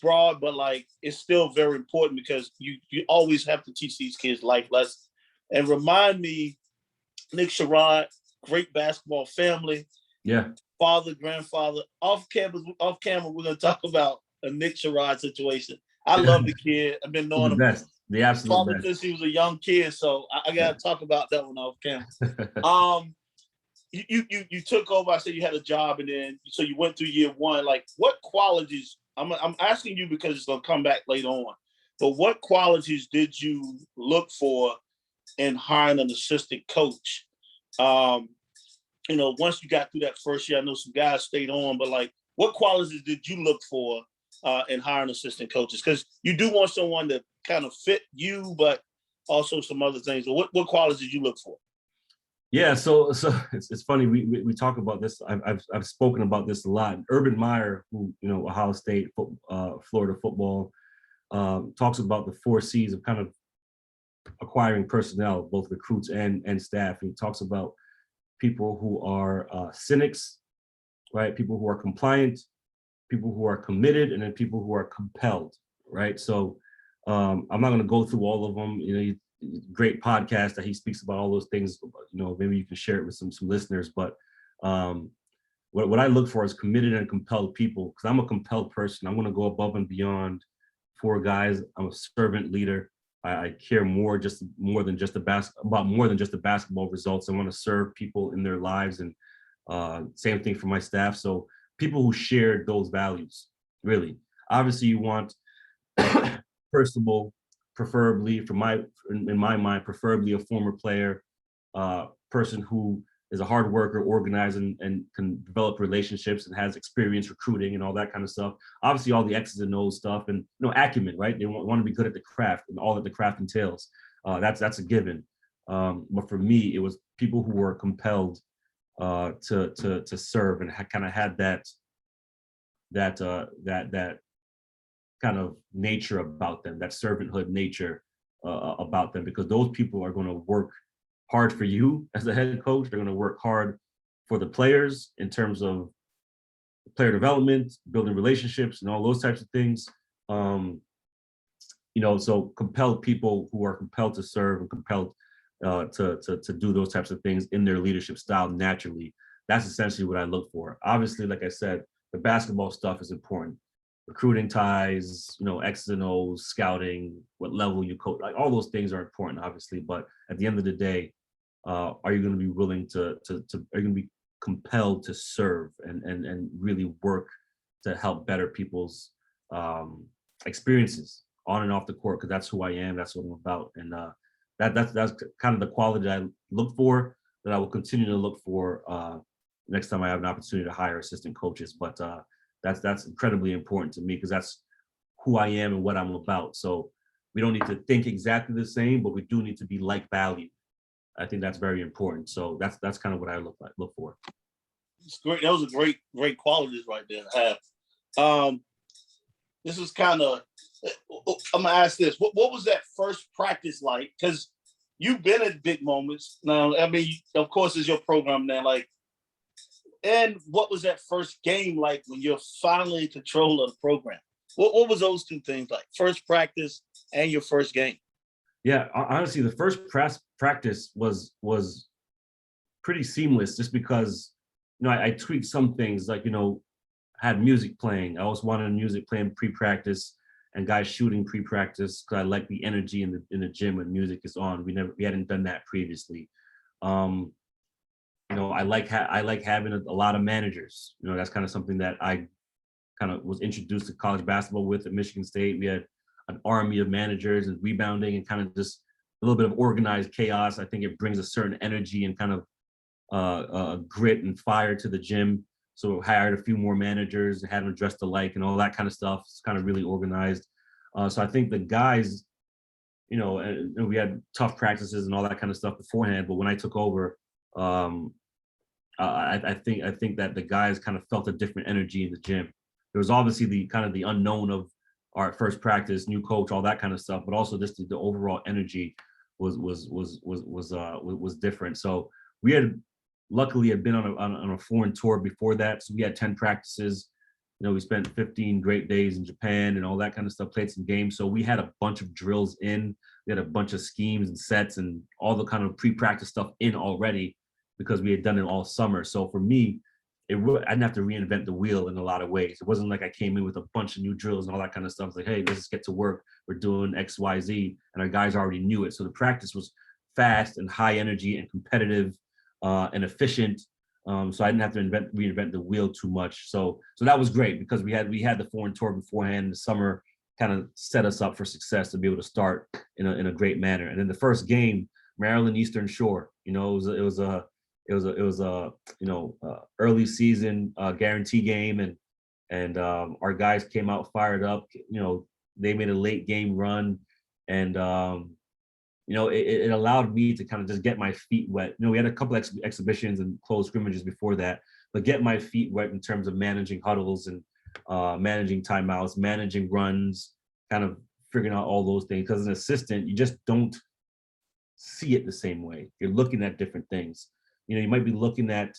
broad, but like, it's still very important, because you always have to teach these kids life lessons. And remind me, Nick Sherrod, great basketball family. Yeah. Father, grandfather. Off camera, we're going to talk about a Nick Sherrod situation. I love the kid. I've been knowing him the absolute best since he was a young kid. So I got to talk about that one off camera. You took over. I said you had a job, and then so you went through year one. Like, what qualities? I'm asking you because it's going to come back later on. But what qualities did you look for in hiring an assistant coach? Once you got through that first year, I know some guys stayed on, but like, what qualities did you look for in hiring assistant coaches? Because you do want someone to kind of fit you, but also some other things. But what qualities did you look for? Yeah, so it's funny. We talk about this. I've spoken about this a lot. Urban Meyer, who Ohio State, Florida football, talks about the 4 C's of kind of acquiring personnel, both recruits and staff. He talks about people who are cynics, right? People who are compliant, people who are committed, and then people who are compelled, right? So I'm not going to go through all of them. Great podcast that he speaks about all those things. Maybe you can share it with some listeners. But what I look for is committed and compelled people, because I'm a compelled person. I'm going to go above and beyond for guys. I'm a servant leader. I care more than just the basketball results. I want to serve people in their lives, and same thing for my staff. So people who share those values, really. Obviously, you want personable, preferably in my mind, preferably a former player, person who is a hard worker, organized, and can develop relationships and has experience recruiting and all that kind of stuff. Obviously, all the X's and O's stuff, and acumen, right? They want to be good at the craft and all that the craft entails. That's a given. But for me, it was people who were compelled to serve and kind of had that kind of nature about them, that servanthood nature about them, because those people are going to work hard for you as a head coach. They're going to work hard for the players in terms of player development, building relationships, and all those types of things. So compelled people who are compelled to serve and compelled to do those types of things in their leadership style naturally. That's essentially what I look for. Obviously, like I said, the basketball stuff is important. Recruiting ties, X's and O's, scouting, what level you coach, like all those things are important, obviously. But at the end of the day, are you going to be willing are you going to be compelled to serve and really work to help better people's experiences on and off the court? Because that's who I am, that's what I'm about, and that's kind of the quality that I look for, that I will continue to look for next time I have an opportunity to hire assistant coaches. But that's incredibly important to me, because that's who I am and what I'm about. So we don't need to think exactly the same, but we do need to be like value. I think that's very important. So that's kind of what I look for. It's great. Those are great qualities right there to have. This is kind of, I'm gonna ask this. What was that first practice like? Because you've been at big moments. Now, I mean, of course, it's your program now. Like, and what was that first game like when you're finally in control of the program? What was those two things like? First practice and your first game? Yeah, honestly, the first practice was pretty seamless, just because I tweaked some things, like had music playing. I always wanted music playing pre-practice and guys shooting pre-practice, because I like the energy in the gym when music is on. We hadn't done that previously. I like having a lot of managers. That's kind of something that I kind of was introduced to college basketball with at Michigan State. We had an army of managers and rebounding and kind of just a little bit of organized chaos. I think it brings a certain energy and kind of grit and fire to the gym. So hired a few more managers, had them dressed alike and all that kind of stuff. It's kind of really organized. So I think the guys, and we had tough practices and all that kind of stuff beforehand. But when I took over, I think that the guys kind of felt a different energy in the gym. There was obviously the unknown of our first practice, new coach, all that kind of stuff, but also just the overall energy was different. So we luckily had been on a foreign tour before that, so we had 10 practices. We spent 15 great days in Japan and all that kind of stuff, played some games. So we had a bunch of drills in, we had a bunch of schemes and sets and all the kind of pre-practice stuff in already, because we had done it all summer. So for me, I didn't have to reinvent the wheel in a lot of ways. It wasn't like I came in with a bunch of new drills and all that kind of stuff. It's like, hey, let's just get to work. We're doing X, Y, Z, and our guys already knew it. So the practice was fast and high energy and competitive and efficient. So I didn't have to reinvent the wheel too much. So that was great, because we had the foreign tour beforehand. The summer kind of set us up for success to be able to start in a great manner. And then the first game, Maryland Eastern Shore, it was a early season guarantee game, and our guys came out fired up. They made a late game run, and it allowed me to kind of just get my feet wet. We had a couple exhibitions and closed scrimmages before that, but get my feet wet in terms of managing huddles and managing timeouts, managing runs, kind of figuring out all those things. Because as an assistant, you just don't see it the same way. You're looking at different things. You might be looking at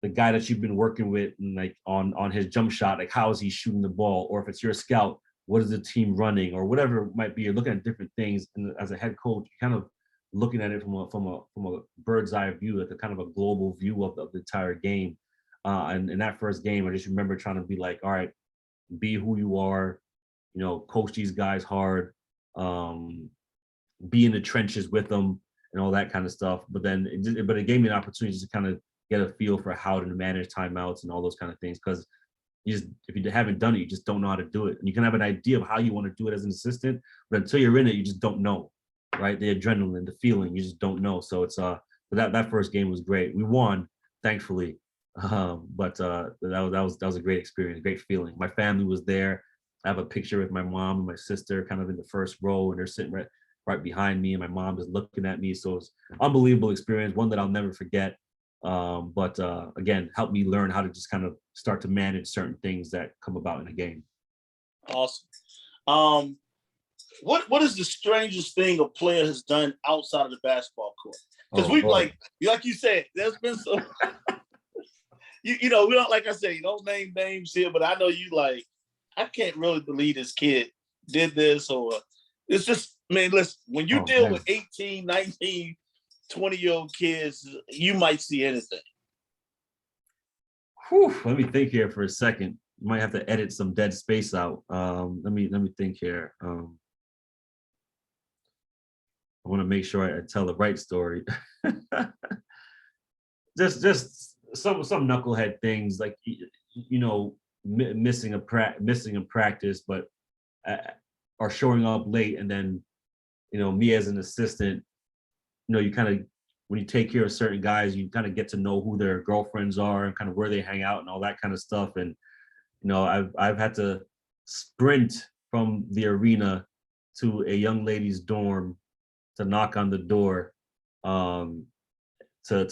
the guy that you've been working with, and like on his jump shot, like how is he shooting the ball, or if it's your scout, what is the team running, or whatever it might be. You're looking at different things, and as a head coach, you're kind of looking at it from a bird's eye view, like a kind of a global view of the entire game. And in that first game, I just remember trying to be like, all right, be who you are, coach these guys hard, be in the trenches with them and all that kind of stuff. But then, but it gave me an opportunity to kind of get a feel for how to manage timeouts and all those kind of things. Because if you haven't done it, you just don't know how to do it. And you can have an idea of how you want to do it as an assistant, but until you're in it, you just don't know, right? The adrenaline, the feeling, you just don't know. So it's but that first game was great. We won, thankfully, but that was a great experience, great feeling. My family was there. I have a picture with my mom and my sister, kind of in the first row, and they're sitting right behind me, and my mom is looking at me. So it's unbelievable experience, one that I'll never forget. But again, helped me learn how to just kind of start to manage certain things that come about in a game. Awesome. What is the strangest thing a player has done outside of the basketball court? Because we've like you said, there's been some. you know, we don't, like I said, you don't name names here, but I know you like, I can't really believe this kid did this, or it's just, man, listen, when you deal with 18, 19, 20-year-old kids, you might see anything. Whew, let me think here for a second. You might have to edit some dead space out. Let me think here. I want to make sure I tell the right story. just some knucklehead things, like, you know, missing a practice, but or showing up late, and then, you know, me as an assistant, you know, you kind of, when you take care of certain guys, you kind of get to know who their girlfriends are and kind of where they hang out and all that kind of stuff. And, you know, I've had to sprint from the arena to a young lady's dorm to knock on the door, to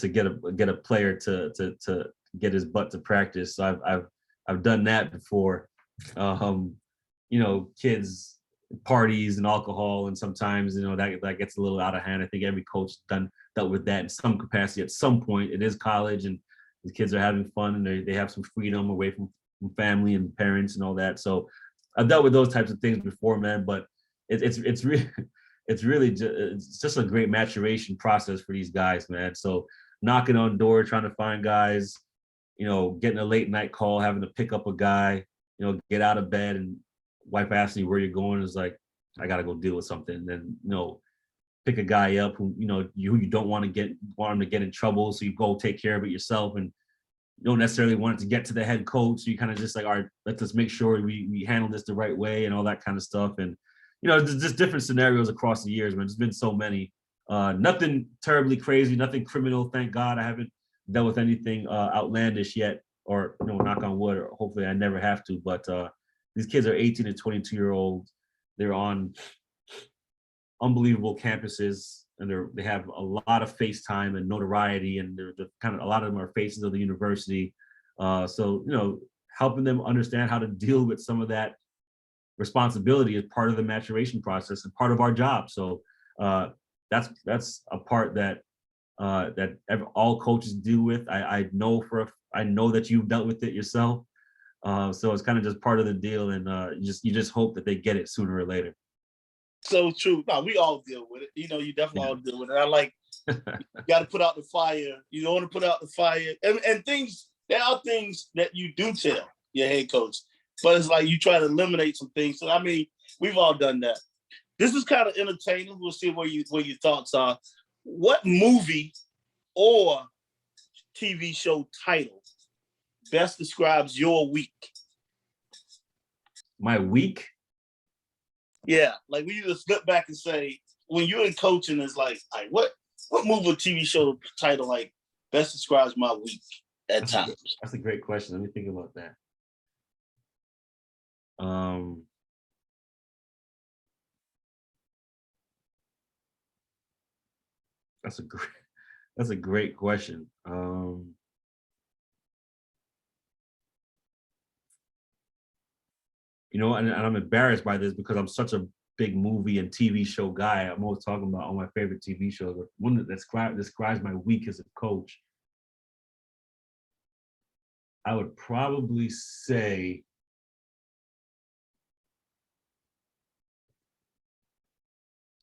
get a player to get his butt to practice. So I've done that before. You know, kids parties and alcohol, and sometimes, you know, that gets a little out of hand. I think every coach dealt with that in some capacity at some point. It is college, and the kids are having fun, and they have some freedom away from family and parents and all that. So I've dealt with those types of things before, man. But it's really just a great maturation process for these guys, man. So knocking on doors, trying to find guys, you know, getting a late night call, having to pick up a guy, you know, get out of bed, and wife asks you where you're going, is like, I gotta go deal with something. And then, you know, pick a guy up who, you know, you don't want him to get in trouble, so you go take care of it yourself, and you don't necessarily want it to get to the head coach. So you kind of just like, all right, let's just make sure we handle this the right way and all that kind of stuff. And, you know, there's just different scenarios across the years, man. There's been so many. Nothing terribly crazy, nothing criminal. Thank God I haven't dealt with anything outlandish yet, or, you know, knock on wood, or hopefully I never have to. But these kids are 18 and 22-year-olds. They're on unbelievable campuses, and they have a lot of FaceTime and notoriety, and they're kind of, a lot of them are faces of the university. So, you know, helping them understand how to deal with some of that responsibility is part of the maturation process and part of our job. So that's a part that all coaches deal with. I know that you've dealt with it yourself. So it's kind of just part of the deal, and you just hope that they get it sooner or later. So true. No, we all deal with it. You know, you definitely all deal with it. I like, you got to put out the fire. You don't want to put out the fire, and things. There are things that you do tell your head coach, but it's like you try to eliminate some things. So I mean, we've all done that. This is kind of entertaining. We'll see where your thoughts are. What movie or TV show title best describes your week? My week? Yeah, like we just look back and say, when you're in coaching, it's like what movie or TV show title like best describes my week at times? That's a great question. Let me think about that. That's a great question. You know, and I'm embarrassed by this because I'm such a big movie and TV show guy. I'm always talking about all my favorite TV shows. But one that describes my week as a coach, I would probably say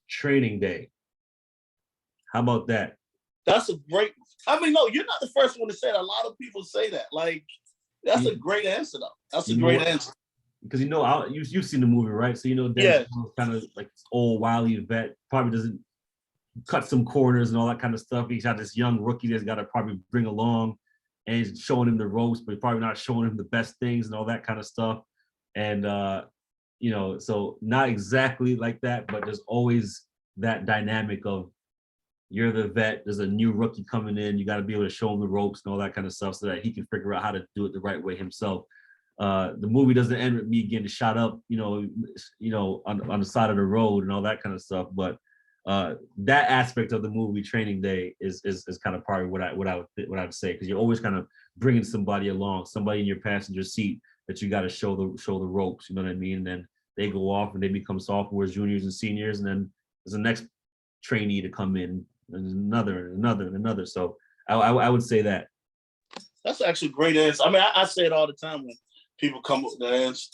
Training Day. How about that? That's a great. I mean, no, you're not the first one to say that. A lot of people say that. Like, that's a great answer, though. That's a great answer. because you've seen the movie, right? So Denzel Yeah. kind of like this old wily vet, probably doesn't cut some corners and all that kind of stuff. He's got this young rookie that's got to probably bring along, and he's showing him the ropes, but probably not showing him the best things and all that kind of stuff. And so not exactly like that, but there's always that dynamic of you're the vet, there's a new rookie coming in, you got to be able to show him the ropes and all that kind of stuff so that he can figure out how to do it the right way himself. The movie doesn't end with me getting shot up, on the side of the road and all that kind of stuff. But that aspect of the movie Training Day is kind of part of what I would say, because you're always kind of bringing somebody along, somebody in your passenger seat that you got to show the ropes. You know what I mean? And then they go off and they become sophomores, juniors, and seniors, and then there's the next trainee to come in, and another. So I would say that. That's actually a great answer. I mean, I say it all the time when people come up with the answer.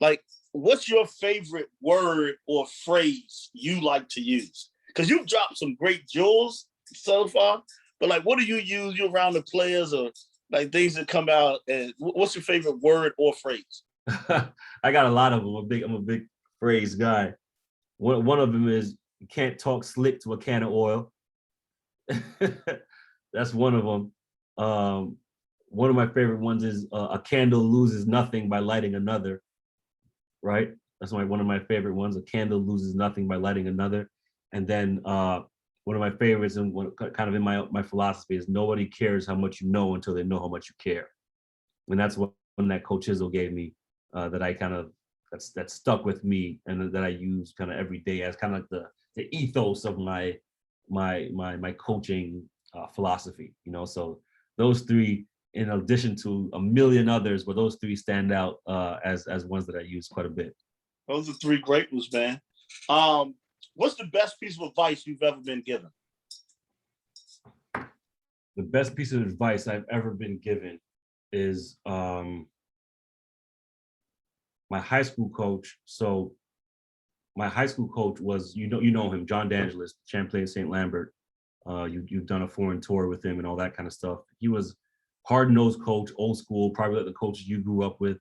Like, what's your favorite word or phrase you like to use? Because you've dropped some great jewels so far, but like, what do you use? You around the players or like things that come out? And what's your favorite word or phrase? I got a lot of them. I'm a big phrase guy. One of them is you can't talk slick to a can of oil. That's one of them. One of my favorite ones is a candle loses nothing by lighting another. Right? That's one of my favorite ones. A candle loses nothing by lighting another. And then one of my favorites and kind of in my philosophy is nobody cares how much you know until they know how much you care. And that's one that Coach Izzo gave me that I kind of that stuck with me and that I use kind of every day as kind of like the ethos of my coaching philosophy. So those three, in addition to a million others, but those three stand out as ones that I use quite a bit. Those are three great ones, man. What's the best piece of advice you've ever been given? The best piece of advice I've ever been given is my high school coach. So my high school coach was, you know him, John D'Angelis, Champlain St. Lambert. You've done a foreign tour with him and all that kind of stuff. He was hard-nosed coach, old school, probably like the coaches you grew up with.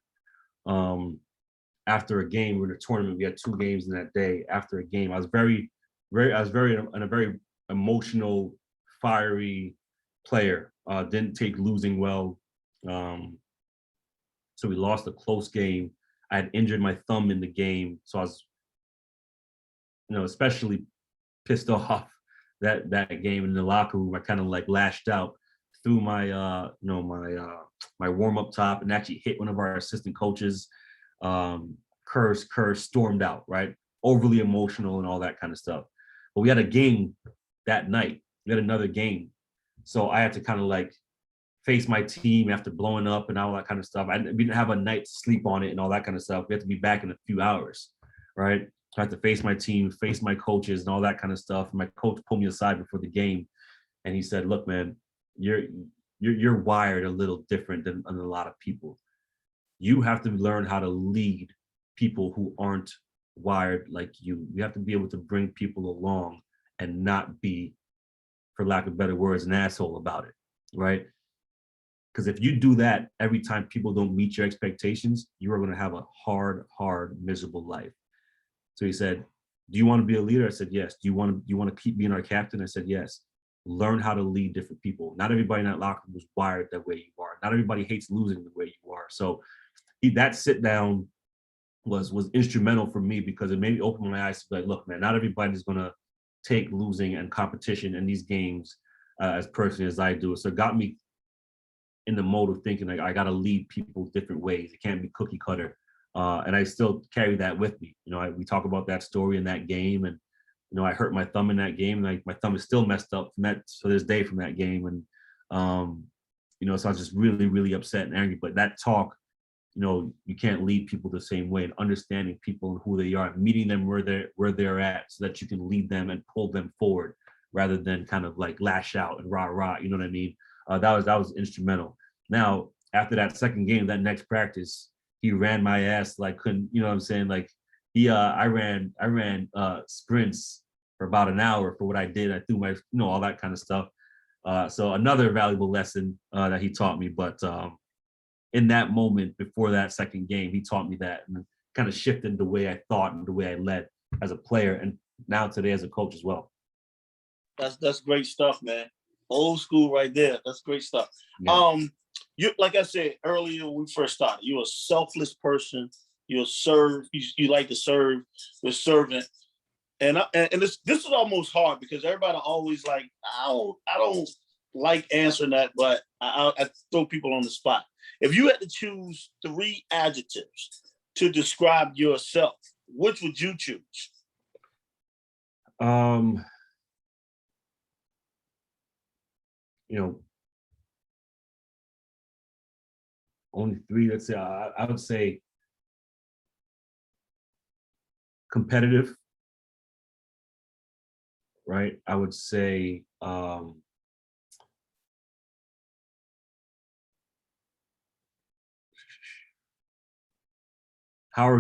After a game, we're in a tournament, we had 2 games in that day. After a game, I was very a very emotional, fiery player. Didn't take losing well. So we lost a close game. I had injured my thumb in the game. So I was, especially pissed off that game in the locker room. I kind of like lashed out through my my warm-up top and actually hit one of our assistant coaches. Cursed, stormed out, right? Overly emotional and all that kind of stuff. But we had a game that night. We had another game. So I had to kind of like face my team after blowing up and all that kind of stuff. We didn't have a night to sleep on it and all that kind of stuff. We had to be back in a few hours, right? So I had to face my team, face my coaches and all that kind of stuff. My coach pulled me aside before the game and he said, look, man, you're wired a little different than a lot of people. You have to learn how to lead people who aren't wired like you. You have to be able to bring people along and not be, for lack of better words, an asshole about it, right? Because if you do that every time people don't meet your expectations, you are going to have a hard, miserable life. So he said, do you want to be a leader? I said, yes. Do you want to keep being our captain? I said, yes. Learn how to lead different people. Not everybody in that locker room was wired the way you are. Not everybody hates losing the way you are. So that sit down was instrumental for me because it made me open my eyes to be like, look, man, not everybody's going to take losing and competition in these games as personally as I do. So it got me in the mode of thinking like I got to lead people different ways. It can't be cookie cutter. And I still carry that with me. We talk about that story in that game, and I hurt my thumb in that game. Like my thumb is still messed up from that to this day from that game, and so I was just really, really upset and angry. But that talk, you can't lead people the same way, and understanding people and who they are, meeting them where they're at, so that you can lead them and pull them forward rather than kind of like lash out and rah. You know what I mean? That was instrumental. Now after that second game, that next practice, he ran my ass like couldn't, you know what I'm saying? Like I ran sprints for about an hour for what I did. I threw my, all that kind of stuff. So another valuable lesson that he taught me. But in that moment before that second game, he taught me that and kind of shifted the way I thought and the way I led as a player, and now today as a coach as well. That's great stuff, man. Old school right there. That's great stuff. Yeah. You, like I said earlier when we first started, you're a selfless person. You'll serve. You like to serve. You're servant. And this is almost hard because everybody always like, I don't like answering that, but I throw people on the spot. If you had to choose 3 adjectives to describe yourself, which would you choose? You know, only 3. Let's say I would say competitive, right? I would say however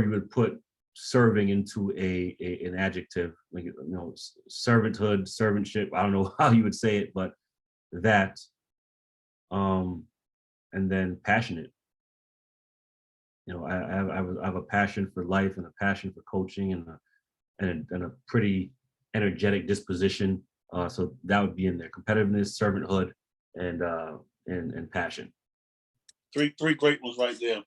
you would put serving into an adjective, like, you know, servanthood, servantship. I don't know how you would say it, but that, and then passionate. You know, I have a passion for life and a passion for coaching and a pretty energetic disposition. So that would be in there: competitiveness, servanthood, and passion. Three great ones right there.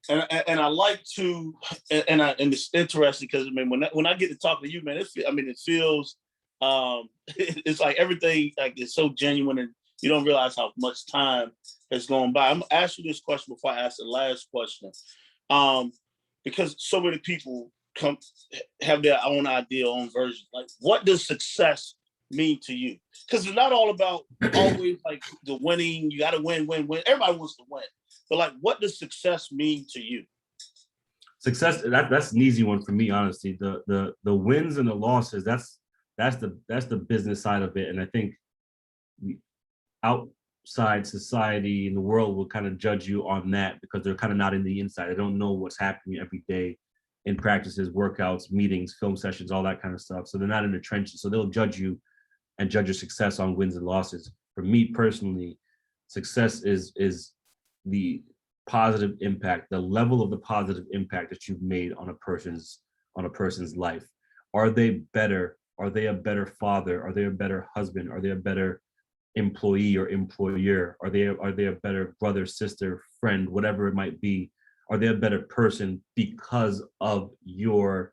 And I like to, and it's interesting because I mean when I get to talk to you, man, it feels it's like everything like it's so genuine, and you don't realize how much time has gone by. I'm gonna ask you this question before I ask the last question, because so many people have their own idea, own version. Like, what does success mean to you? Because it's not all about always like the winning. You got to win. Everybody wants to win. But like, what does success mean to you? Success, that's an easy one for me, honestly. The wins and the losses, that's the business side of it. And I think the outside society and the world will kind of judge you on that because they're kind of not in the inside. They don't know what's happening every day in practices, workouts, meetings, film sessions, all that kind of stuff. So they're not in the trenches. So they'll judge you and judge your success on wins and losses. For me personally, success is the positive impact, the level of the positive impact that you've made on a person's life. Are they better? Are they a better father? Are they a better husband? Are they a better employee or employer? Are they a better brother, sister, friend, whatever it might be? Are they a better person because of you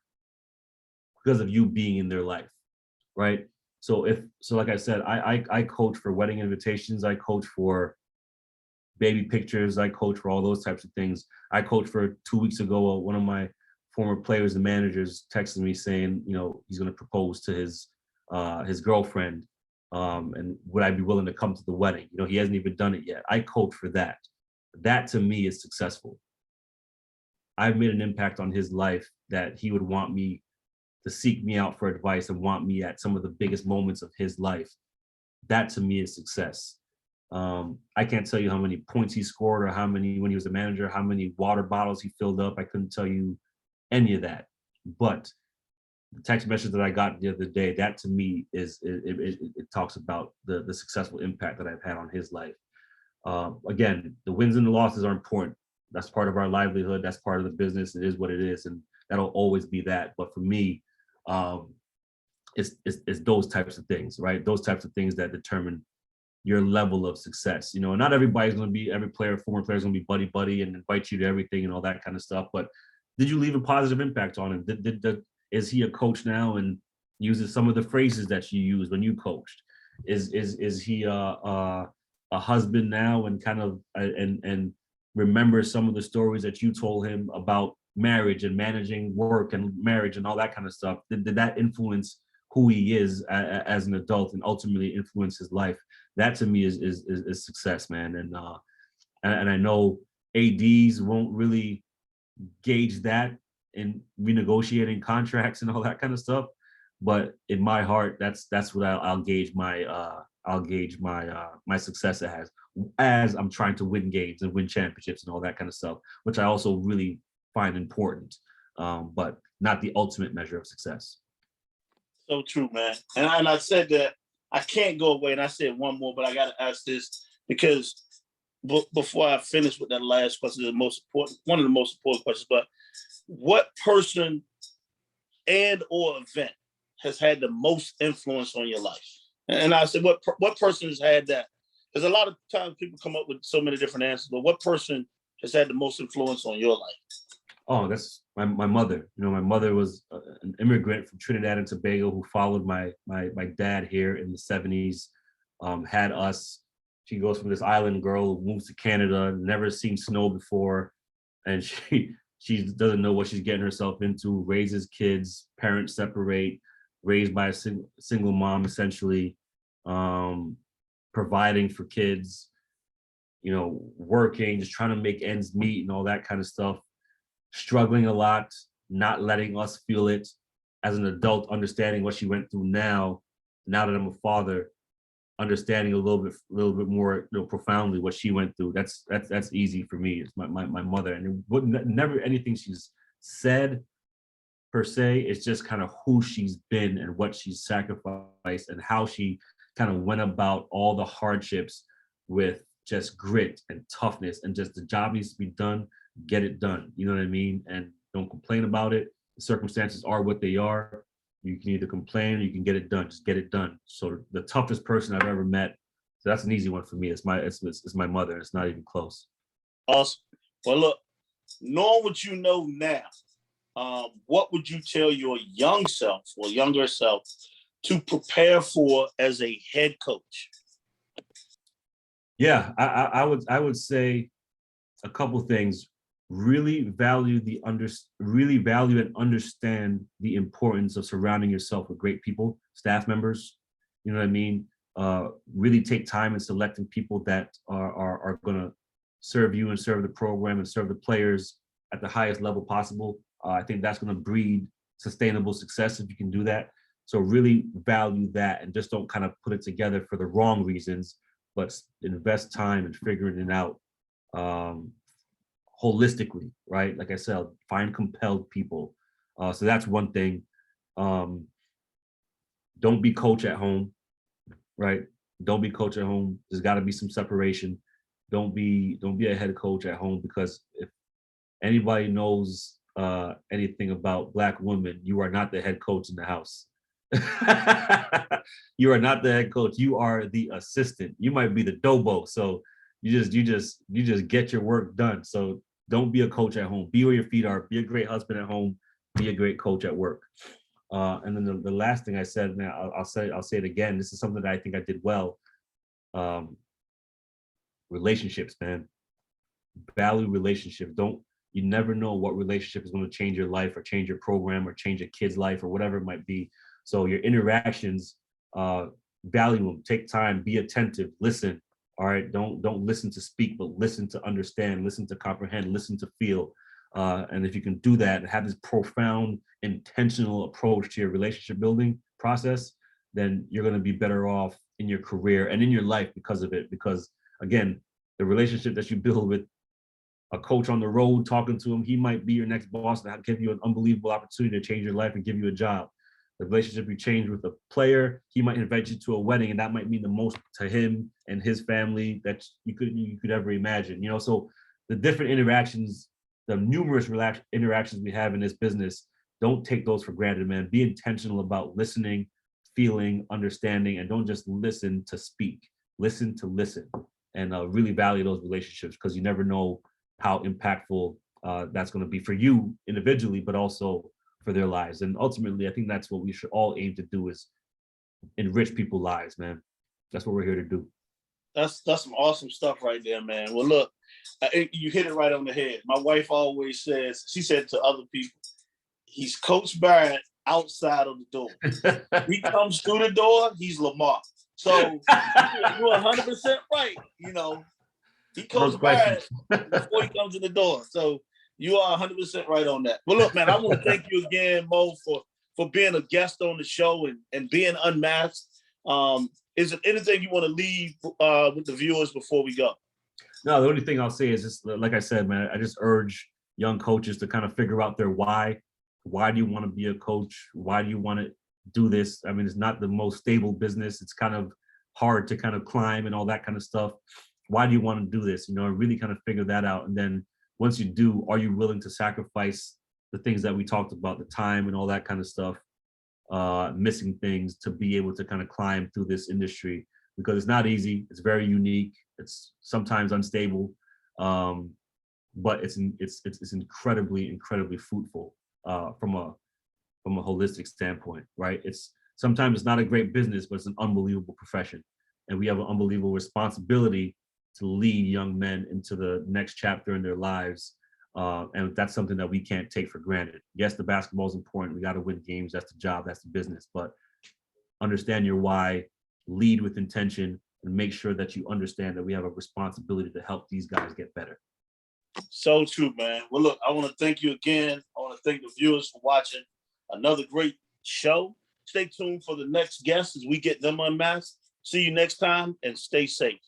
being in their life, right? So like I said, I coach for wedding invitations, I coach for baby pictures, I coach for all those types of things. I coached for 2 weeks ago. One of my former players and managers texted me saying, you know, he's going to propose to his girlfriend, and would I be willing to come to the wedding? You know, he hasn't even done it yet. I coach for that. That to me is successful. I've made an impact on his life that he would want me to seek me out for advice and want me at some of the biggest moments of his life. That to me is success. I can't tell you how many points he scored or how many, when he was a manager, how many water bottles he filled up. I couldn't tell you any of that. But the text message that I got the other day, that to me is, it talks about the successful impact that I've had on his life. Again, the wins and the losses are important. That's part of our livelihood. That's part of the business. It is what it is. And that'll always be that. But for me, it's those types of things, right? Those types of things that determine your level of success. You know, not everybody's going to be, every player, former player is going to be buddy and invite you to everything and all that kind of stuff. But did you leave a positive impact on him? Is he a coach now and uses some of the phrases that you used when you coached? Is he a husband now and kind of and remember some of the stories that you told him about marriage and managing work and marriage and all that kind of stuff? Did that influence who he is as an adult and ultimately influence his life? That to me is success, man. And I know ADs won't really gauge that in renegotiating contracts and all that kind of stuff, but in my heart, that's what I'll gauge my my success as I'm trying to win games and win championships and all that kind of stuff, which I also really find important, but not the ultimate measure of success. So true, man. And I said that I can't go away, and I said one more, but I got to ask this because before I finish with that last question, one of the most important questions, but what person and or event has had the most influence on your life? And I said, what person has had that? Because a lot of times people come up with so many different answers, but what person has had the most influence on your life? Oh, that's my mother. You know, my mother was an immigrant from Trinidad and Tobago who followed my dad here in the 70s, had us. She goes from this island girl who moves to Canada, never seen snow before, and she doesn't know what she's getting herself into, raises kids, parents separate, raised by a single mom, essentially, providing for kids, you know, working, just trying to make ends meet and all that kind of stuff, struggling a lot, not letting us feel it as an adult, understanding what she went through now that I'm a father, understanding a little bit more, you know, profoundly what she went through. That's easy for me. It's my mother, and it wouldn't never anything she's said per se. It's just kind of who she's been and what she's sacrificed and how she kind of went about all the hardships with just grit and toughness, and just the job needs to be done, get it done. You know what I mean? And don't complain about it. The circumstances are what they are. You can either complain or you can get it done. Just get it done. So the toughest person I've ever met. So that's an easy one for me. It's my mother. It's not even close. Awesome. Well, look, knowing what you know now, what would you tell your young self or younger self to prepare for as a head coach? Yeah, I would say a couple things. Really value and understand the importance of surrounding yourself with great people, staff members. You know what I mean? Really take time in selecting people that are gonna serve you and serve the program and serve the players at the highest level possible. I think that's gonna breed sustainable success if you can do that. So really value that, and just don't kind of put it together for the wrong reasons, but invest time in figuring it out holistically, right? Like I said, find compelled people. So that's one thing. Don't be coach at home, right? Don't be coach at home. There's got to be some separation. Don't be a head coach at home, because if anybody knows anything about Black women, you are not the head coach in the house. You are not the head coach. You are the assistant. You might be the dobo. So you just get your work done. So don't be a coach at home. Be where your feet are. Be a great husband at home. Be a great coach at work. And then the last thing I said, now I'll say it again. This is something that I think I did well. Relationships, man. Value relationships. You never know what relationship is going to change your life or change your program or change a kid's life or whatever it might be. So your interactions, value them, take time, be attentive, listen. All right, don't listen to speak, but listen to understand, listen to comprehend, listen to feel. And if you can do that and have this profound, intentional approach to your relationship building process, then you're going to be better off in your career and in your life because of it. Because again, the relationship that you build with a coach on the road, talking to him, he might be your next boss and give you an unbelievable opportunity to change your life and give you a job. The relationship you change with a player, he might invite you to a wedding, and that might mean the most to him and his family that you could ever imagine. You know, so the different interactions, the numerous interactions we have in this business, don't take those for granted, man. Be intentional about listening, feeling, understanding, and don't just listen to speak. Listen to listen, and really value those relationships, because you never know how impactful that's going to be for you individually, but also for their lives. And ultimately, I think that's what we should all aim to do, is enrich people's lives, man. That's what we're here to do. That's some awesome stuff right there, man. Well, look, you hit it right on the head. My wife always says, she said to other people, he's Coach Barrett outside of the door. He comes through the door, he's Lamar. So you're 100% right. You know, he Coach Barrett before he comes to the door. So you are 100% right on that. Well, look, man, I want to thank you again, Mo, for being a guest on the show and being unmasked. Is there anything you want to leave with the viewers before we go? No, the only thing I'll say is just, like I said, man, I just urge young coaches to kind of figure out their why. Why do you want to be a coach? Why do you want to do this? I mean, it's not the most stable business. It's kind of hard to kind of climb and all that kind of stuff. why do you want to do this? And really kind of figure that out. And then once you do, are you willing to sacrifice the things that we talked about, the time and all that kind of stuff, missing things, to be able to kind of climb through this industry? Because it's not easy. It's very unique. It's sometimes unstable, but it's incredibly, incredibly fruitful from a holistic standpoint, right? Sometimes it's not a great business, but it's an unbelievable profession, and we have an unbelievable responsibility to lead young men into the next chapter in their lives. And that's something that we can't take for granted. Yes, the basketball is important. We got to win games. That's the job. That's the business. But understand your why, lead with intention, and make sure that you understand that we have a responsibility to help these guys get better. So true, man. Well, look, I want to thank you again. I want to thank the viewers for watching another great show. Stay tuned for the next guest as we get them unmasked. See you next time, and stay safe.